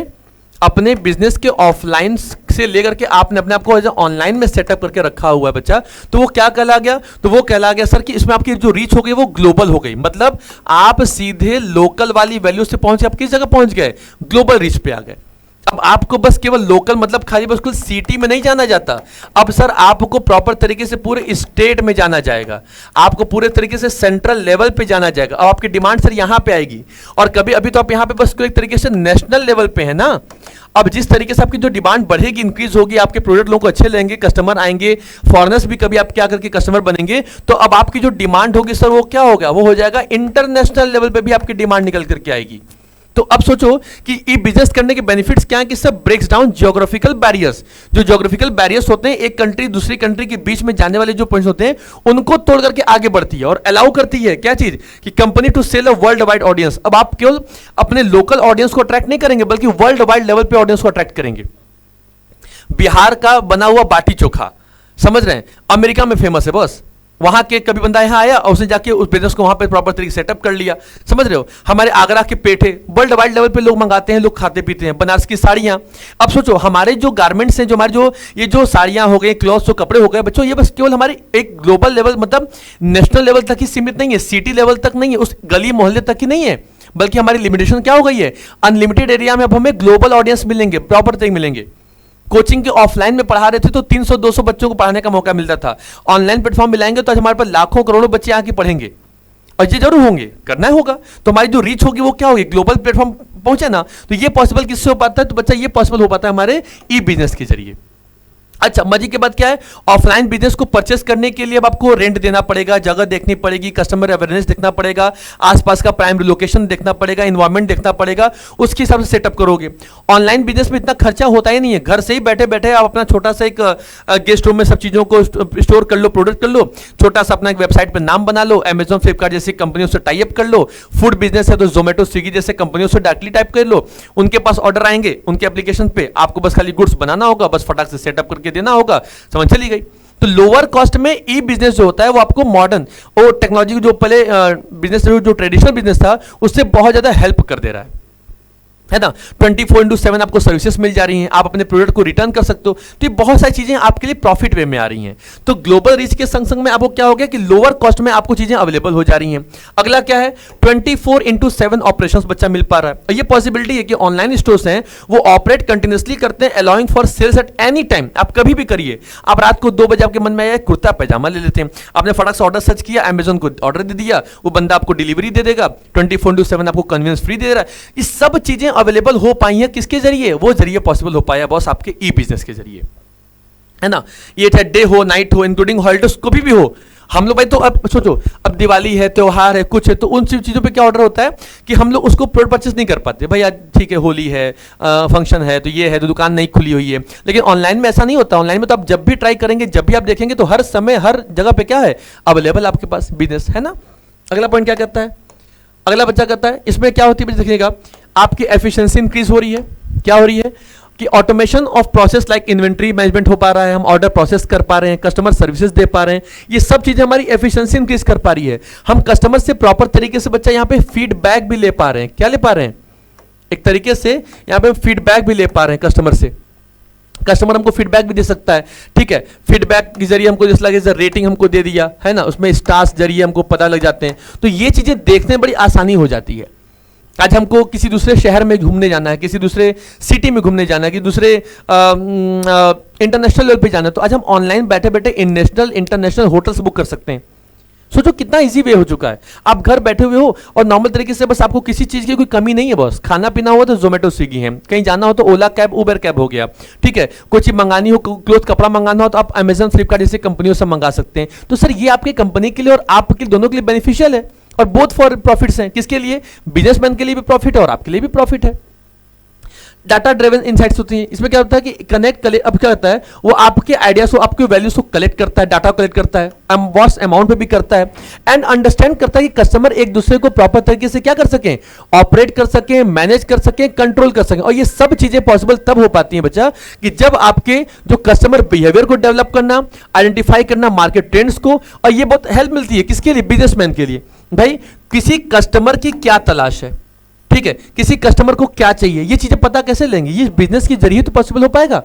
अपने बिजनेस के ऑफलाइन से लेकर के आपने अपने आप को ऑनलाइन में सेटअप करके रखा हुआ है बच्चा, तो वो क्या कहला गया, तो वो कहला गया सर कि इसमें आपकी जो रीच हो गई वो ग्लोबल हो गई। मतलब आप सीधे लोकल वाली वैल्यू से पहुंचे, आप किस जगह पहुंच गए, ग्लोबल रीच पे आ गए। अब आपको बस केवल लोकल मतलब खाली बस कुल सिटी में नहीं जाना जाता, अब सर आपको प्रॉपर तरीके से पूरे स्टेट में जाना जाएगा, आपको पूरे तरीके से सेंट्रल लेवल पे जाना जाएगा। अब आपकी डिमांड सर यहां पे आएगी, और कभी अभी तो आप यहां पे बस एक तरीके से नेशनल लेवल पे है ना। अब जिस तरीके से आपकी जो डिमांड बढ़ेगी, इंक्रीज होगी, आपके प्रोडक्ट लोगों को अच्छे लेंगे, कस्टमर आएंगे, फॉरेनर्स भी कभी आप क्या करके कस्टमर बनेंगे, तो अब आपकी जो डिमांड होगी सर वो क्या होगा, वो हो जाएगा इंटरनेशनल लेवल पे भी आपकी डिमांड निकल करके आएगी। तो अब सोचो कि ई बिजनेस करने के बेनिफिट्स क्या है कि सब ब्रेक्स डाउन ज्योग्राफिकल बैरियर्स। जो ज्योग्राफिकल बैरियर्स होते हैं, एक कंट्री दूसरी कंट्री के बीच में जाने वाले जो पॉइंट्स होते हैं, उनको तोड़ करके आगे बढ़ती है और अलाउ करती है क्या चीज, कि company to sell a world wide audience. अब आप केवल अपने लोकल ऑडियंस को अट्रैक्ट नहीं करेंगे, बल्कि वर्ल्ड वाइड लेवल पे ऑडियंस को अट्रैक्ट करेंगे। बिहार का बना हुआ बाटी चोखा, समझ रहे हैं, अमेरिका में फेमस है बस, वहां के कभी बंदा यहां आया और उसने जाके उस बिजनेस को वहां पे प्रॉपर तरीके से सेटअप कर लिया, समझ रहे हो। हमारे आगरा के पेठे वर्ल्ड वाइड लेवल पे लोग मंगाते हैं, लोग खाते पीते हैं। बनारस की साड़ियां, अब सोचो हमारे जो गारमेंट्स हैं, जो हमारे जो ये जो साड़ियां हो गई, क्लॉथ्स, जो कपड़े हो गए बच्चों, ये बस केवल हमारे एक ग्लोबल लेवल मतलब नेशनल लेवल तक ही सीमित नहीं है, सिटी लेवल तक नहीं है, उस गली मोहल्ले तक ही नहीं है, बल्कि हमारी लिमिटेशन क्या हो गई है, अनलिमिटेड एरिया में अब हमें ग्लोबल ऑडियंस मिलेंगे, प्रॉपर तरीके मिलेंगे। कोचिंग के ऑफलाइन में पढ़ा रहे थे तो 300-200 बच्चों को पढ़ाने का मौका मिलता था, ऑनलाइन प्लेटफॉर्म मिलाएंगे तो आज हमारे पास लाखों करोड़ों बच्चे आके पढ़ेंगे, और ये जरूर होंगे, करना होगा। तो हमारी जो रीच होगी वो क्या होगी, ग्लोबल प्लेटफॉर्म पहुंचे ना। तो ये पॉसिबल किससे हो पाता है, तो बच्चा ये पॉसिबल हो पाता है हमारे ई बिजनेस के जरिए। अच्छा, मजे की बात क्या है, ऑफलाइन बिजनेस को परचेस करने के लिए अब आपको रेंट देना पड़ेगा, जगह देखनी पड़ेगी, कस्टमर अवेयरनेस देखना पड़ेगा, आसपास का प्राइमरी लोकेशन देखना पड़ेगा, इन्वायरमेंट देखना पड़ेगा, उसके हिसाब से सेटअप करोगे। ऑनलाइन बिजनेस में इतना खर्चा होता ही नहीं है, घर से ही बैठे बैठे आप अपना छोटा सा एक गेस्ट रूम में सब चीजों को स्टोर कर लो, प्रोडक्ट कर लो, छोटा सा अपना एक वेबसाइट पर नाम बना लो, अमेजॉन फ्लिपकार्ट जैसी कंपनियों से टाई अप कर लो, फूड बिजनेस है तो जोमेटो स्विगी जैसे कंपनियों से डायरेक्टली टाइप कर लो, उनके पास ऑर्डर आएंगे, उनके एप्लीकेशन पे आपको बस खाली गुड्स बनाना होगा, बस फटाक से सेटअप करके देना होगा, समझ चली गई। तो लोअर कॉस्ट में ई बिजनेस जो होता है वो आपको मॉडर्न और टेक्नोलॉजी जो पहले बिजनेस जो ट्रेडिशनल बिजनेस था उससे बहुत ज्यादा हेल्प कर दे रहा है ना। 24/7 आपको सर्विसेज मिल जा रही हैं, आप अपने प्रोडक्ट को रिटर्न कर सकते हो, तो ये बहुत सारी चीजें आपके लिए प्रॉफिट वे में आ रही हैं। तो ग्लोबल रीच के संग संग में आपको क्या हो गया कि लोअर कॉस्ट में आपको चीजें अवेलेबल हो जा रही हैं। अगला क्या है, 24/7 ऑपरेशंस बच्चा मिल पा रहा है, और ये पॉसिबिलिटी है कि ऑनलाइन स्टोर्स हैं वो ऑपरेट कंटिन्यूसली करते हैं, allowing for sales at any time. आप कभी भी करिए, आप रात को 2 बजे आपके मन में आया कुर्ता पैजामा ले लेते हैं, आपने फटाक से ऑर्डर सर्च किया, अमेजोन को ऑर्डर दे दिया, वो बंदा आपको डिलीवरी दे देगा, 24/7 आपको कन्वीनियंस फ्री दे रहा है। ये सब चीजें अवेलेबल हो पाई हैं किसके जरिए, वो जरिए पॉसिबल हो पाया बॉस आपके ई बिजनेस के जरिए, है ना, ये चाहे डे हो नाइट हो इंक्लूडिंग हॉलिडेज कभी भी हो, हम लोग भाई तो अब सोचो अब दिवाली है, त्योहार है, कुछ है, तो उन सब चीज़ों पे क्या ऑर्डर होता है कि हम लोग उसको प्रोडक्ट परचेस नहीं कर पाते। भाई आज ठीक है होली है, फंक्शन है, तो ये है, तो दुकान नहीं खुली हुई है। लेकिन ऑनलाइन में ऐसा नहीं होता। ऑनलाइन में तो आप जब भी ट्राई करेंगे, जब भी आप देखेंगे, तो हर समय हर जगह पे क्या है अवेलेबल आपके पास बिजनेस, है ना। अगला पॉइंट क्या करता है, अगला बच्चा करता है, इसमें क्या होती है देखिएगा, आपकी एफिशिएंसी इंक्रीज हो रही है। क्या हो रही है कि automation of process like inventory management हो पा रहा है, हम ऑर्डर प्रोसेस कर पा रहे हैं, कस्टमर सर्विसेज दे पा रहे हैं, ये सब चीजें हमारी एफिशिएंसी इंक्रीज कर पा रही है। हम कस्टमर से प्रॉपर तरीके से बच्चा यहाँ पे फीडबैक भी ले पा रहे हैं। क्या ले पा रहे हैं, एक तरीके से यहाँ पे फीडबैक भी ले पा रहे हैं कस्टमर से। कस्टमर हमको फीडबैक भी दे सकता है, ठीक है। फीडबैक के जरिए हमको जैसे लगे रेटिंग हमको दे दिया है ना, उसमें स्टार्स जरिए हमको पता लग जाते हैं। तो ये चीजें देखने में बड़ी आसानी हो जाती है। आज हमको किसी दूसरे शहर में घूमने जाना है, किसी दूसरे सिटी में घूमने जाना है, कि दूसरे इंटरनेशनल लेवल पे जाना है, तो आज हम ऑनलाइन बैठे बैठे नेशनल इंटरनेशनल होटल्स बुक कर सकते हैं। सोचो कितना इजी वे हो चुका है। आप घर बैठे हुए हो और नॉर्मल तरीके से बस आपको किसी चीज की कोई कमी नहीं है, बस खाना पीना हुआ तो जोमेटो स्विगी है, कहीं जाना हो तो ओला कैब उबर कैब हो गया, ठीक है। कोई चीज मंगानी हो, क्लोथ कपड़ा मंगाना हो तो आप अमेजन फ्लिपकार्ट जैसे कंपनियों से मंगा सकते हैं। तो सर ये आपके कंपनी के लिए और आपके दोनों के लिए बेनिफिशियल है, और बोथ फॉर प्रॉफिट्स हैं। किसके लिए, बिजनेसमैन के लिए भी प्रॉफिट है और आपके लिए भी प्रॉफिट है। डाटा ड्रिवन इनसाइट्स होती हैं, इसमें क्या होता है कि अब क्या होता है, वो आपके आइडियाज को, आपके वैल्यूज को कलेक्ट करता है, डाटा कलेक्ट करता है, वॉट्स अमाउंट पे भी करता है, एंड अंडरस्टैंड करता है कि कस्टमर एक दूसरे को प्रॉपर तरीके से क्या कर सकें, ऑपरेट कर सकें, मैनेज कर सकें, कंट्रोल कर सकें। और ये सब चीजें पॉसिबल तब हो पाती हैं बच्चा कि जब आपके जो कस्टमर बिहेवियर को डेवलप करना, आइडेंटिफाई करना मार्केट ट्रेंड्स को, और ये बहुत हेल्प मिलती है किसके लिए, बिजनेसमैन के लिए। भाई किसी कस्टमर की क्या तलाश है, ठीक है, किसी कस्टमर को क्या चाहिए, ये चीजें पता कैसे लेंगे, ये बिजनेस के जरिए तो पॉसिबल हो पाएगा,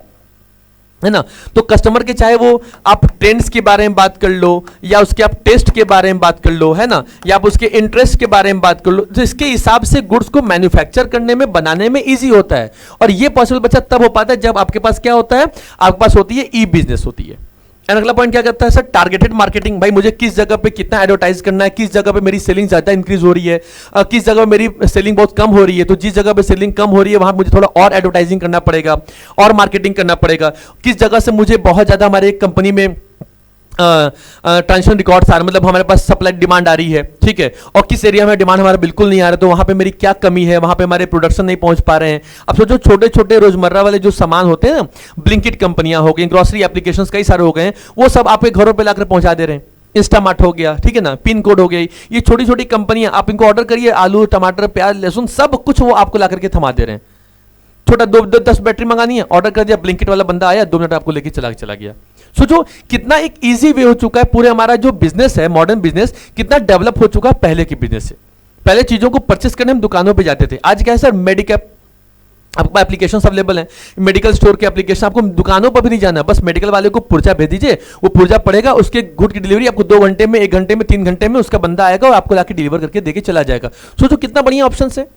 है ना। तो कस्टमर के चाहे वो आप ट्रेंड्स के बारे में बात कर लो, या उसके आप टेस्ट के बारे में बात कर लो, है ना, या आप उसके इंटरेस्ट के बारे में बात कर लो, तो इसके हिसाब से गुड्स को मैन्युफैक्चर करने में, बनाने में इजी होता है। और ये पॉसिबल बच्चा तब हो पाता है जब आपके पास क्या होता है, आपके पास होती है ई बिजनेस होती है। एंड अगला पॉइंट क्या करता है सर, टारगेटेड मार्केटिंग। भाई मुझे किस जगह पे कितना एडवर्टाइज करना है, किस जगह पे मेरी सेलिंग ज्यादा इंक्रीज हो रही है, किस जगह मेरी सेलिंग बहुत कम हो रही है, तो जिस जगह पे सेलिंग कम हो रही है वहां मुझे थोड़ा और एडवर्टाइजिंग करना पड़ेगा और मार्केटिंग करना पड़ेगा। किस जगह से मुझे बहुत ज्यादा हमारे कंपनी में ट्रांजेक्शन रिकॉर्ड्स आ रहे, मतलब हमारे पास सप्लाई डिमांड आ रही है, ठीक है, और किस एरिया में डिमांड हमारा बिल्कुल नहीं आ रहा, तो वहां पे मेरी क्या कमी है, वहां पे हमारे प्रोडक्शन नहीं पहुंच पा रहे हैं। अब सोचो छोटे छोटे रोजमर्रा वाले जो सामान होते हैं ना, ब्लिंकिट कंपनियां हो गई, ग्रोसरी एप्लीकेशंस कई सारे हो गए हैं, वो सब आपके घरों पे लाकर पहुंचा दे रहे हैं। इंस्टामार्ट हो गया, ठीक है ना, पिन कोड हो गई, ये छोटी छोटी कंपनियां, आप इनको ऑर्डर करिए, आलू टमाटर प्याज लहसुन सब कुछ वो आपको ला करके थमा दे रहे हैं। छोटा 10 बैटरी मंगानी है, ऑर्डर कर दिया, ब्लिंकिट वाला बंदा आया, 2 मिनट आपको लेके चला गया। सोचो कितना एक इजी वे हो चुका है, पूरे हमारा जो बिजनेस है, मॉडर्न बिजनेस कितना डेवलप हो चुका है पहले के बिजनेस से। पहले चीजों को परचेस करने हम दुकानों पे जाते थे, आज क्या है सर, मेडिकैप आपको एप्लीकेशन अवेलेबल है, मेडिकल स्टोर के एप्लीकेशन, आपको दुकानों पर भी नहीं जाना, बस मेडिकल वाले को पुर्जा भेज दीजिए, वो पुर्जा पड़ेगा, उसके गुड की डिलीवरी आपको 2 घंटे में, 1 घंटे में, 3 घंटे में उसका बंदा आएगा और आपको लाके डिलीवर करके देके चला जाएगा। सोचो कितना बढ़िया ऑप्शन है,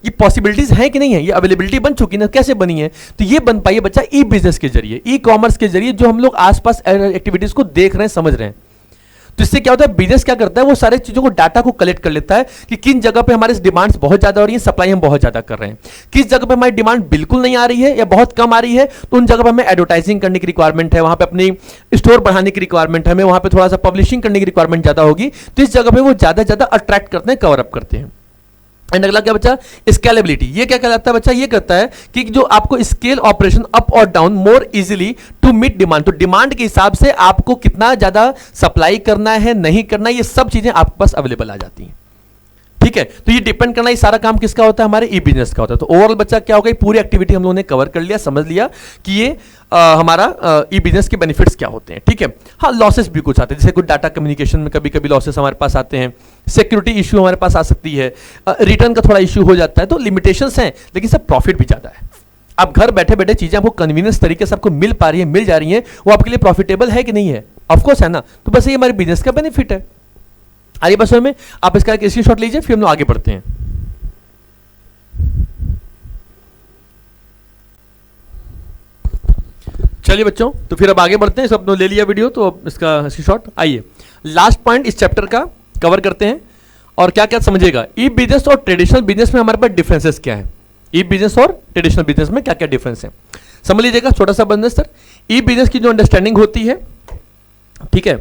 ये पॉसिबिलिटीज है कि नहीं है, ये अवेलेबिलिटी बन चुकी ना, कैसे बनी है, तो ये बन पाई है बच्चा ई बिजनेस के जरिए, ई कॉमर्स के जरिए, जो हम लोग आसपास एक्टिविटीज को देख रहे हैं, समझ रहे हैं। तो इससे क्या होता है, बिजनेस क्या करता है, वो सारे चीजों को, डाटा को कलेक्ट कर लेता है कि किन जगह पे हमारे डिमांड्स बहुत ज्यादा हो रही है, सप्लाई हम बहुत ज्यादा कर रहे हैं, किस जगह पे हमारी डिमांड बिल्कुल नहीं आ रही है या बहुत कम आ रही है, तो उन जगह पे हमें एडवर्टाइजिंग करने की रिक्वायरमेंट है, वहां पे अपनी स्टोर बढ़ाने की रिक्वायरमेंट है, हमें वहां पे थोड़ा सा पब्लिशिंग करने की रिक्वायरमेंट ज्यादा होगी, तो इस जगह पे वो ज्यादा अट्रैक्ट करते हैं, कवर अप करते हैं। एंड अगला क्या बच्चा, स्केलेबिलिटी। ये क्या कहलाता है बच्चा, ये कहता है कि जो आपको scale operation up or down more easily to meet demand, तो डिमांड के हिसाब से आपको कितना ज्यादा सप्लाई करना है, नहीं करना, ये सब चीजें आपके पास अवेलेबल आ जाती हैं, ठीक है। तो ये डिपेंड करना, ये सारा काम किसका होता है, हमारे ई बिजनेस का होता है। तो ओवरऑल बच्चा क्या होगा, पूरी एक्टिविटी हम लोगों ने कवर कर लिया, समझ लिया कि ये हमारा ई बिजनेस के बेनिफिट्स क्या होते हैं, ठीक है। हाँ, लॉसेस भी कुछ आते हैं, जैसे कुछ डाटा कम्युनिकेशन में कभी कभी लॉसेस हमारे पास आते हैं, सिक्योरिटी इशू हमारे पास आ सकती है, रिटर्न का थोड़ा इशू हो जाता है, तो लिमिटेशंस हैं, लेकिन सब प्रॉफिट भी ज्यादा है। आप घर बैठे बैठे चीजें आपको कन्वीनियंस तरीके से आपको मिल पा रही है, मिल जा रही है, वो आपके लिए प्रॉफिटेबल है कि नहीं है, ऑफकोर्स है ना। तो बस ये हमारे बिजनेस का बेनिफिट है। आइए बस में आप इसका एक स्क्रीनशॉट लीजिए, फिर हम लोग आगे बढ़ते हैं। चलिए बच्चों, तो फिर अब आगे बढ़ते हैं, सब ले लिया वीडियो, तो अब इसका स्क्रीनशॉट। आइए लास्ट पॉइंट इस चैप्टर का कवर करते हैं और क्या क्या समझेगा। ई बिजनेस और ट्रेडिशनल बिजनेस में हमारे पास डिफरेंसेस क्या है, ई बिजनेस और ट्रेडिशनल बिजनेस में क्या क्या डिफरेंस है, समझ लीजिएगा। छोटा सा बिजनेस सर, ई बिजनेस की जो अंडरस्टैंडिंग होती है, ठीक है,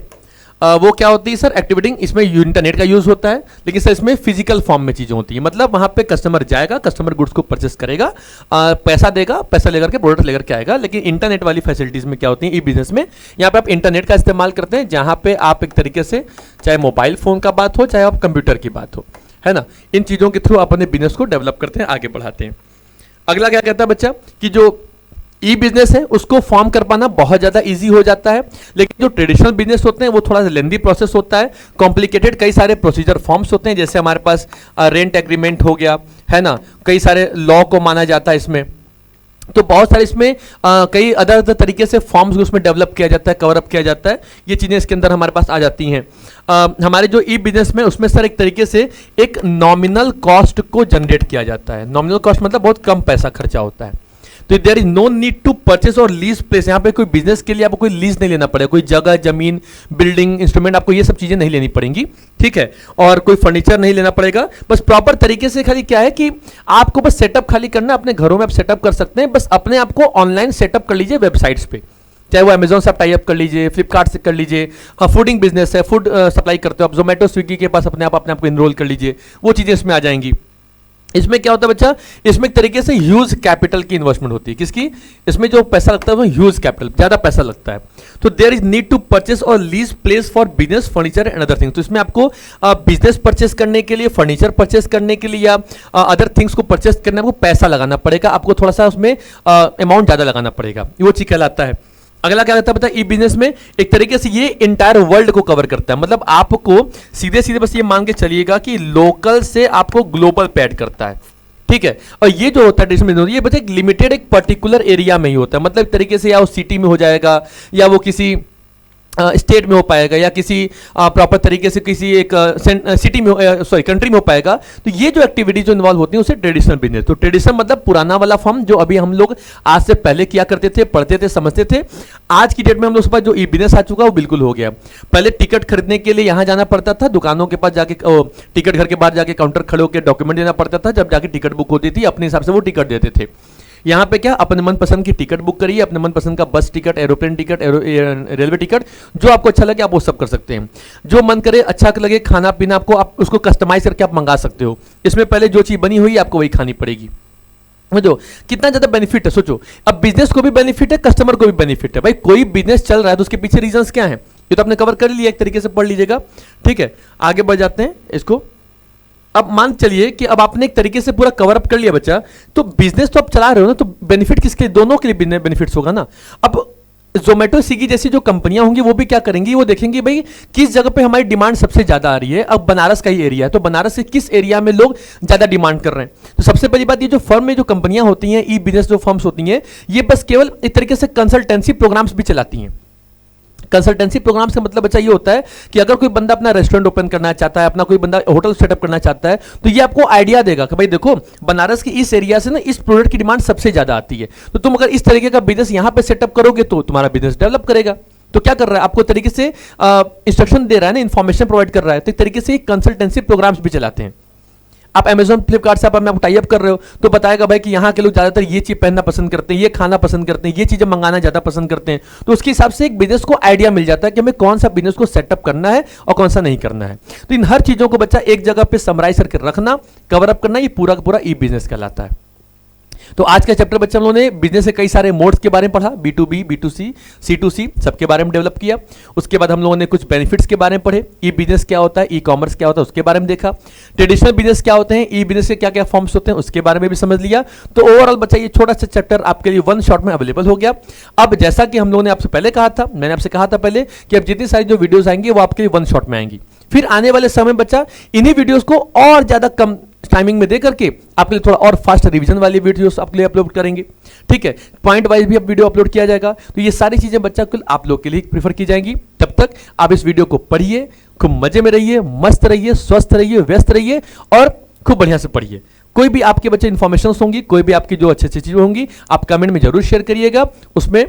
वो क्या होती है सर, एक्टिविटी, इसमें इंटरनेट का यूज होता है, लेकिन सर इसमें फिजिकल फॉर्म में चीजें होती है। मतलब वहां पे कस्टमर जाएगा, कस्टमर गुड्स को परचेस करेगा, पैसा देगा, पैसा लेकर के प्रोडक्ट लेकर के आएगा। लेकिन इंटरनेट वाली फैसिलिटीज में क्या होती है ई बिजनेस में, यहाँ पे आप इंटरनेट का इस्तेमाल करते हैं, जहां पे आप एक तरीके से चाहे मोबाइल फोन का बात हो, चाहे आप कंप्यूटर की बात हो, है ना, इन चीजों के थ्रू आप अपने बिजनेस को डेवलप करते हैं, आगे बढ़ाते हैं। अगला क्या कहता है बच्चा कि जो ई बिजनेस है उसको फॉर्म कर पाना बहुत ज़्यादा इजी हो जाता है, लेकिन जो ट्रेडिशनल बिजनेस होते हैं वो थोड़ा सा लेंदी प्रोसेस होता है, कॉम्प्लिकेटेड कई सारे प्रोसीजर फॉर्म्स होते हैं, जैसे हमारे पास रेंट एग्रीमेंट हो गया, है ना, कई सारे लॉ को माना जाता है इसमें, तो बहुत सारे इसमें कई अदर तरीके से फॉर्म्स उसमें डेवलप किया जाता है, कवरअप किया जाता है, ये चीज़ें इसके अंदर हमारे पास आ जाती हैं। हमारे जो ई बिजनेस में उसमें सर एक तरीके से एक नॉमिनल कॉस्ट को जनरेट किया जाता है। नॉमिनल कॉस्ट मतलब बहुत कम पैसा खर्चा होता है, तो there is no need to purchase और लीज प्लेस। यहाँ पे कोई बिजनेस के लिए आपको कोई लीज नहीं लेना पड़ेगा, कोई जगह, जमीन, बिल्डिंग, इंस्ट्रूमेंट, आपको ये सब चीजें नहीं लेनी पड़ेंगी, ठीक है, और कोई फर्नीचर नहीं लेना पड़ेगा। बस प्रॉपर तरीके से खाली क्या है कि आपको बस सेटअप खाली करना, अपने घरों में आप सेटअप कर सकते हैं, बस अपने आप को ऑनलाइन सेटअप कर लीजिए वेबसाइट्स पे, चाहे वो अमेजोन से आप टाई अप कर लीजिए, फ्लिपकार्ट से कर लीजिए, हाँ फूडिंग बिजनेस है, फूड सप्लाई करते हो आप, जोमेटो स्विगी के पास अपने आप को इनरोल कर लीजिए, वो चीजें इसमें आ जाएंगी। इसमें क्या होता है बच्चा, इसमें एक तरीके से ह्यूज कैपिटल की इन्वेस्टमेंट होती है, किसकी, इसमें जो पैसा लगता है वो ह्यूज कैपिटल, ज्यादा पैसा लगता है। तो there is need to purchase और lease place for business, furniture and other things. तो इसमें आपको बिजनेस परचेस करने के लिए, फर्नीचर परचेस करने के लिए या अदर थिंग्स को परचेस करने में आपको पैसा लगाना पड़ेगा, आपको थोड़ा सा उसमें अमाउंट ज्यादा लगाना पड़ेगा, वो चीज कहलाता है। अगला क्या कहता है पता है, ई बिजनेस में एक तरीके से ये इंटायर वर्ल्ड को कवर करता है, मतलब आपको सीधे सीधे बस ये मान के चलिएगा कि लोकल से आपको ग्लोबल पे ऐड करता है, ठीक है। और ये जो होता है ये बच्चे लिमिटेड एक पर्टिकुलर एरिया में ही होता है, मतलब एक तरीके से या वो सिटी में हो जाएगा, या वो किसी स्टेट में हो पाएगा, या किसी प्रॉपर तरीके से किसी एक सिटी में, कंट्री में हो पाएगा। तो ये जो एक्टिविटी जो इन्वॉल्व होती है उसे ट्रेडिशनल बिजनेस, तो ट्रेडिशनल मतलब पुराना वाला फॉर्म जो अभी हम लोग आज से पहले किया करते थे, पढ़ते थे, समझते थे। आज की डेट में हम लोग पास जो ई बिजनेस आ चुका है वो बिल्कुल हो गया। पहले टिकट खरीदने के लिए यहां जाना पड़ता था, दुकानों के पास जाके, टिकट घर के बाहर जाके काउंटर खड़े होकर डॉक्यूमेंट देना पड़ता था, जब जाके टिकट बुक होती थी, अपने हिसाब से वो टिकट देते थे। यहाँ पे क्या, अपने मनपसंद की टिकट बुक करिए, अपने मनपसंद का बस ticket, aeroplane ticket, railway ticket, जो आपको अच्छा लगे आप वो सब कर सकते हैं। जो मन करे, अच्छा लगे, खाना पीना आपको, आप उसको कस्टमाइज करके आप मंगा सकते हो। इसमें पहले जो चीज बनी हुई है आपको वही खानी पड़ेगी। समझो कितना ज्यादा बेनिफिट है, सोचो। अब बिजनेस को भी बेनिफिट है, कस्टमर को भी बेनिफिट है। भाई कोई बिजनेस चल रहा है तो उसके पीछे रीजंस क्या है, ये तो आपने कवर कर लिया, एक तरीके से पढ़ लीजिएगा, ठीक है। आगे बढ़ जाते हैं इसको। अब मान चलिए कि अब आपने एक तरीके से पूरा कवर अप कर लिया बच्चा, तो बिजनेस तो आप चला रहे हो ना, तो बेनिफिट किसके, दोनों के लिए बेनिफिट्स होगा ना। अब जोमेटो, स्विगी जैसी जो कंपनियां होंगी वो भी क्या करेंगी, वो देखेंगे भाई किस जगह पे हमारी डिमांड सबसे ज्यादा आ रही है। अब बनारस का ही एरिया है, तो बनारस से किस एरिया में लोग ज्यादा डिमांड कर रहे हैं। तो सबसे पहली बात, ये जो फर्म में जो कंपनियां होती हैं, ई बिजनेस जो फर्म्स होती हैं, ये बस केवल एक तरीके से कंसल्टेंसी प्रोग्राम्स भी चलाती हैं। कंसल्टेंसी प्रोग्राम से मतलब बच्चा ये होता है कि अगर कोई बंदा अपना रेस्टोरेंट ओपन करना चाहता है, अपना कोई बंदा होटल सेटअप करना चाहता है, तो ये आपको आइडिया देगा कि भाई देखो बनारस की इस एरिया से ना इस प्रोडक्ट की डिमांड सबसे ज्यादा आती है, तो तुम अगर इस तरीके का बिजनेस यहां पे सेटअप करोगे तो तुम्हारा बिजनेस डेवलप करेगा। तो क्या कर रहा है, आपको तरीके से इंस्ट्रक्शन दे रहा है ना, इंफॉर्मेशन प्रोवाइड कर रहा है। तो एक तरीके से कंसल्टेंसी प्रोग्राम्स भी चलाते हैं। आप अमेजोन, फ्लिपकार्ट से आप अपने टाई अप कर रहे हो, तो बताएगा भाई कि यहाँ के लोग ज्यादातर ये चीज पहनना पसंद करते हैं, ये खाना पसंद करते हैं, ये चीजें मंगाना ज्यादा पसंद करते हैं। तो उसके हिसाब से एक बिजनेस को आइडिया मिल जाता है कि हमें कौन सा बिजनेस को सेटअप करना है और कौन सा नहीं करना है। तो इन हर चीजों को बच्चा एक जगह पे समराइज करके रखना, कवर अप करना, ये पूरा का पूरा ई बिजनेस कहलाता है। तो आज का चैप्टर बच्चा हम लोगों ने बिजनेस के कई सारे मोड्स के बारे में पढ़ा, B2B, B2C, C2C सबके बारे में डेवलप किया। उसके बाद हम लोगों ने कुछ बेनिफिट्स के बारे में पढ़े, ई बिजनेस क्या होता है, ई कॉमर्स क्या होता है उसके बारे में देखा, ट्रेडिशनल बिजनेस क्या होते हैं, ई बिजनेस के क्या क्या फॉर्म्स होते हैं उसके बारे में भी समझ लिया। तो ओवरऑल बच्चा ये छोटा सा चैप्टर आपके लिए वन शॉट में अवेलेबल हो गया। अब जैसा कि हम लोगों ने आपसे पहले कहा था, मैंने आपसे कहा था पहले कि अब जितनी सारी जो वीडियोस आएंगी वो आपके लिए वन शॉट में आएंगी। फिर आने वाले समय बच्चा इन्हीं वीडियोस को और ज्यादा कम टाइमिंग में दे करके आपके लिए थोड़ा और फास्ट रिवीजन वाली वीडियोस आपके लिए अपलोड करेंगे, ठीक है। पॉइंट वाइज भी अब वीडियो अपलोड किया जाएगा। तो ये सारी चीजें बच्चा कुल आप लोग के लिए प्रीफर की जाएंगी। तब तक आप इस वीडियो को पढ़िए, खूब मजे में रहिए, मस्त रहिए, स्वस्थ रहिए, व्यस्त रहिए और खूब बढ़िया से पढ़िए। कोई भी आपके बच्चे इन्फॉर्मेशन होंगी, कोई भी आपकी जो अच्छी अच्छी चीजें होंगी, आप कमेंट में जरूर शेयर करिएगा, उसमें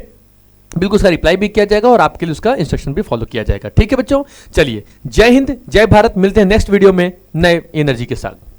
बिल्कुल उसका रिप्लाई भी किया जाएगा और आपके लिए उसका इंस्ट्रक्शन भी फॉलो किया जाएगा। ठीक है बच्चों, चलिए जय हिंद, जय भारत। मिलते हैं नेक्स्ट वीडियो में नए एनर्जी के साथ।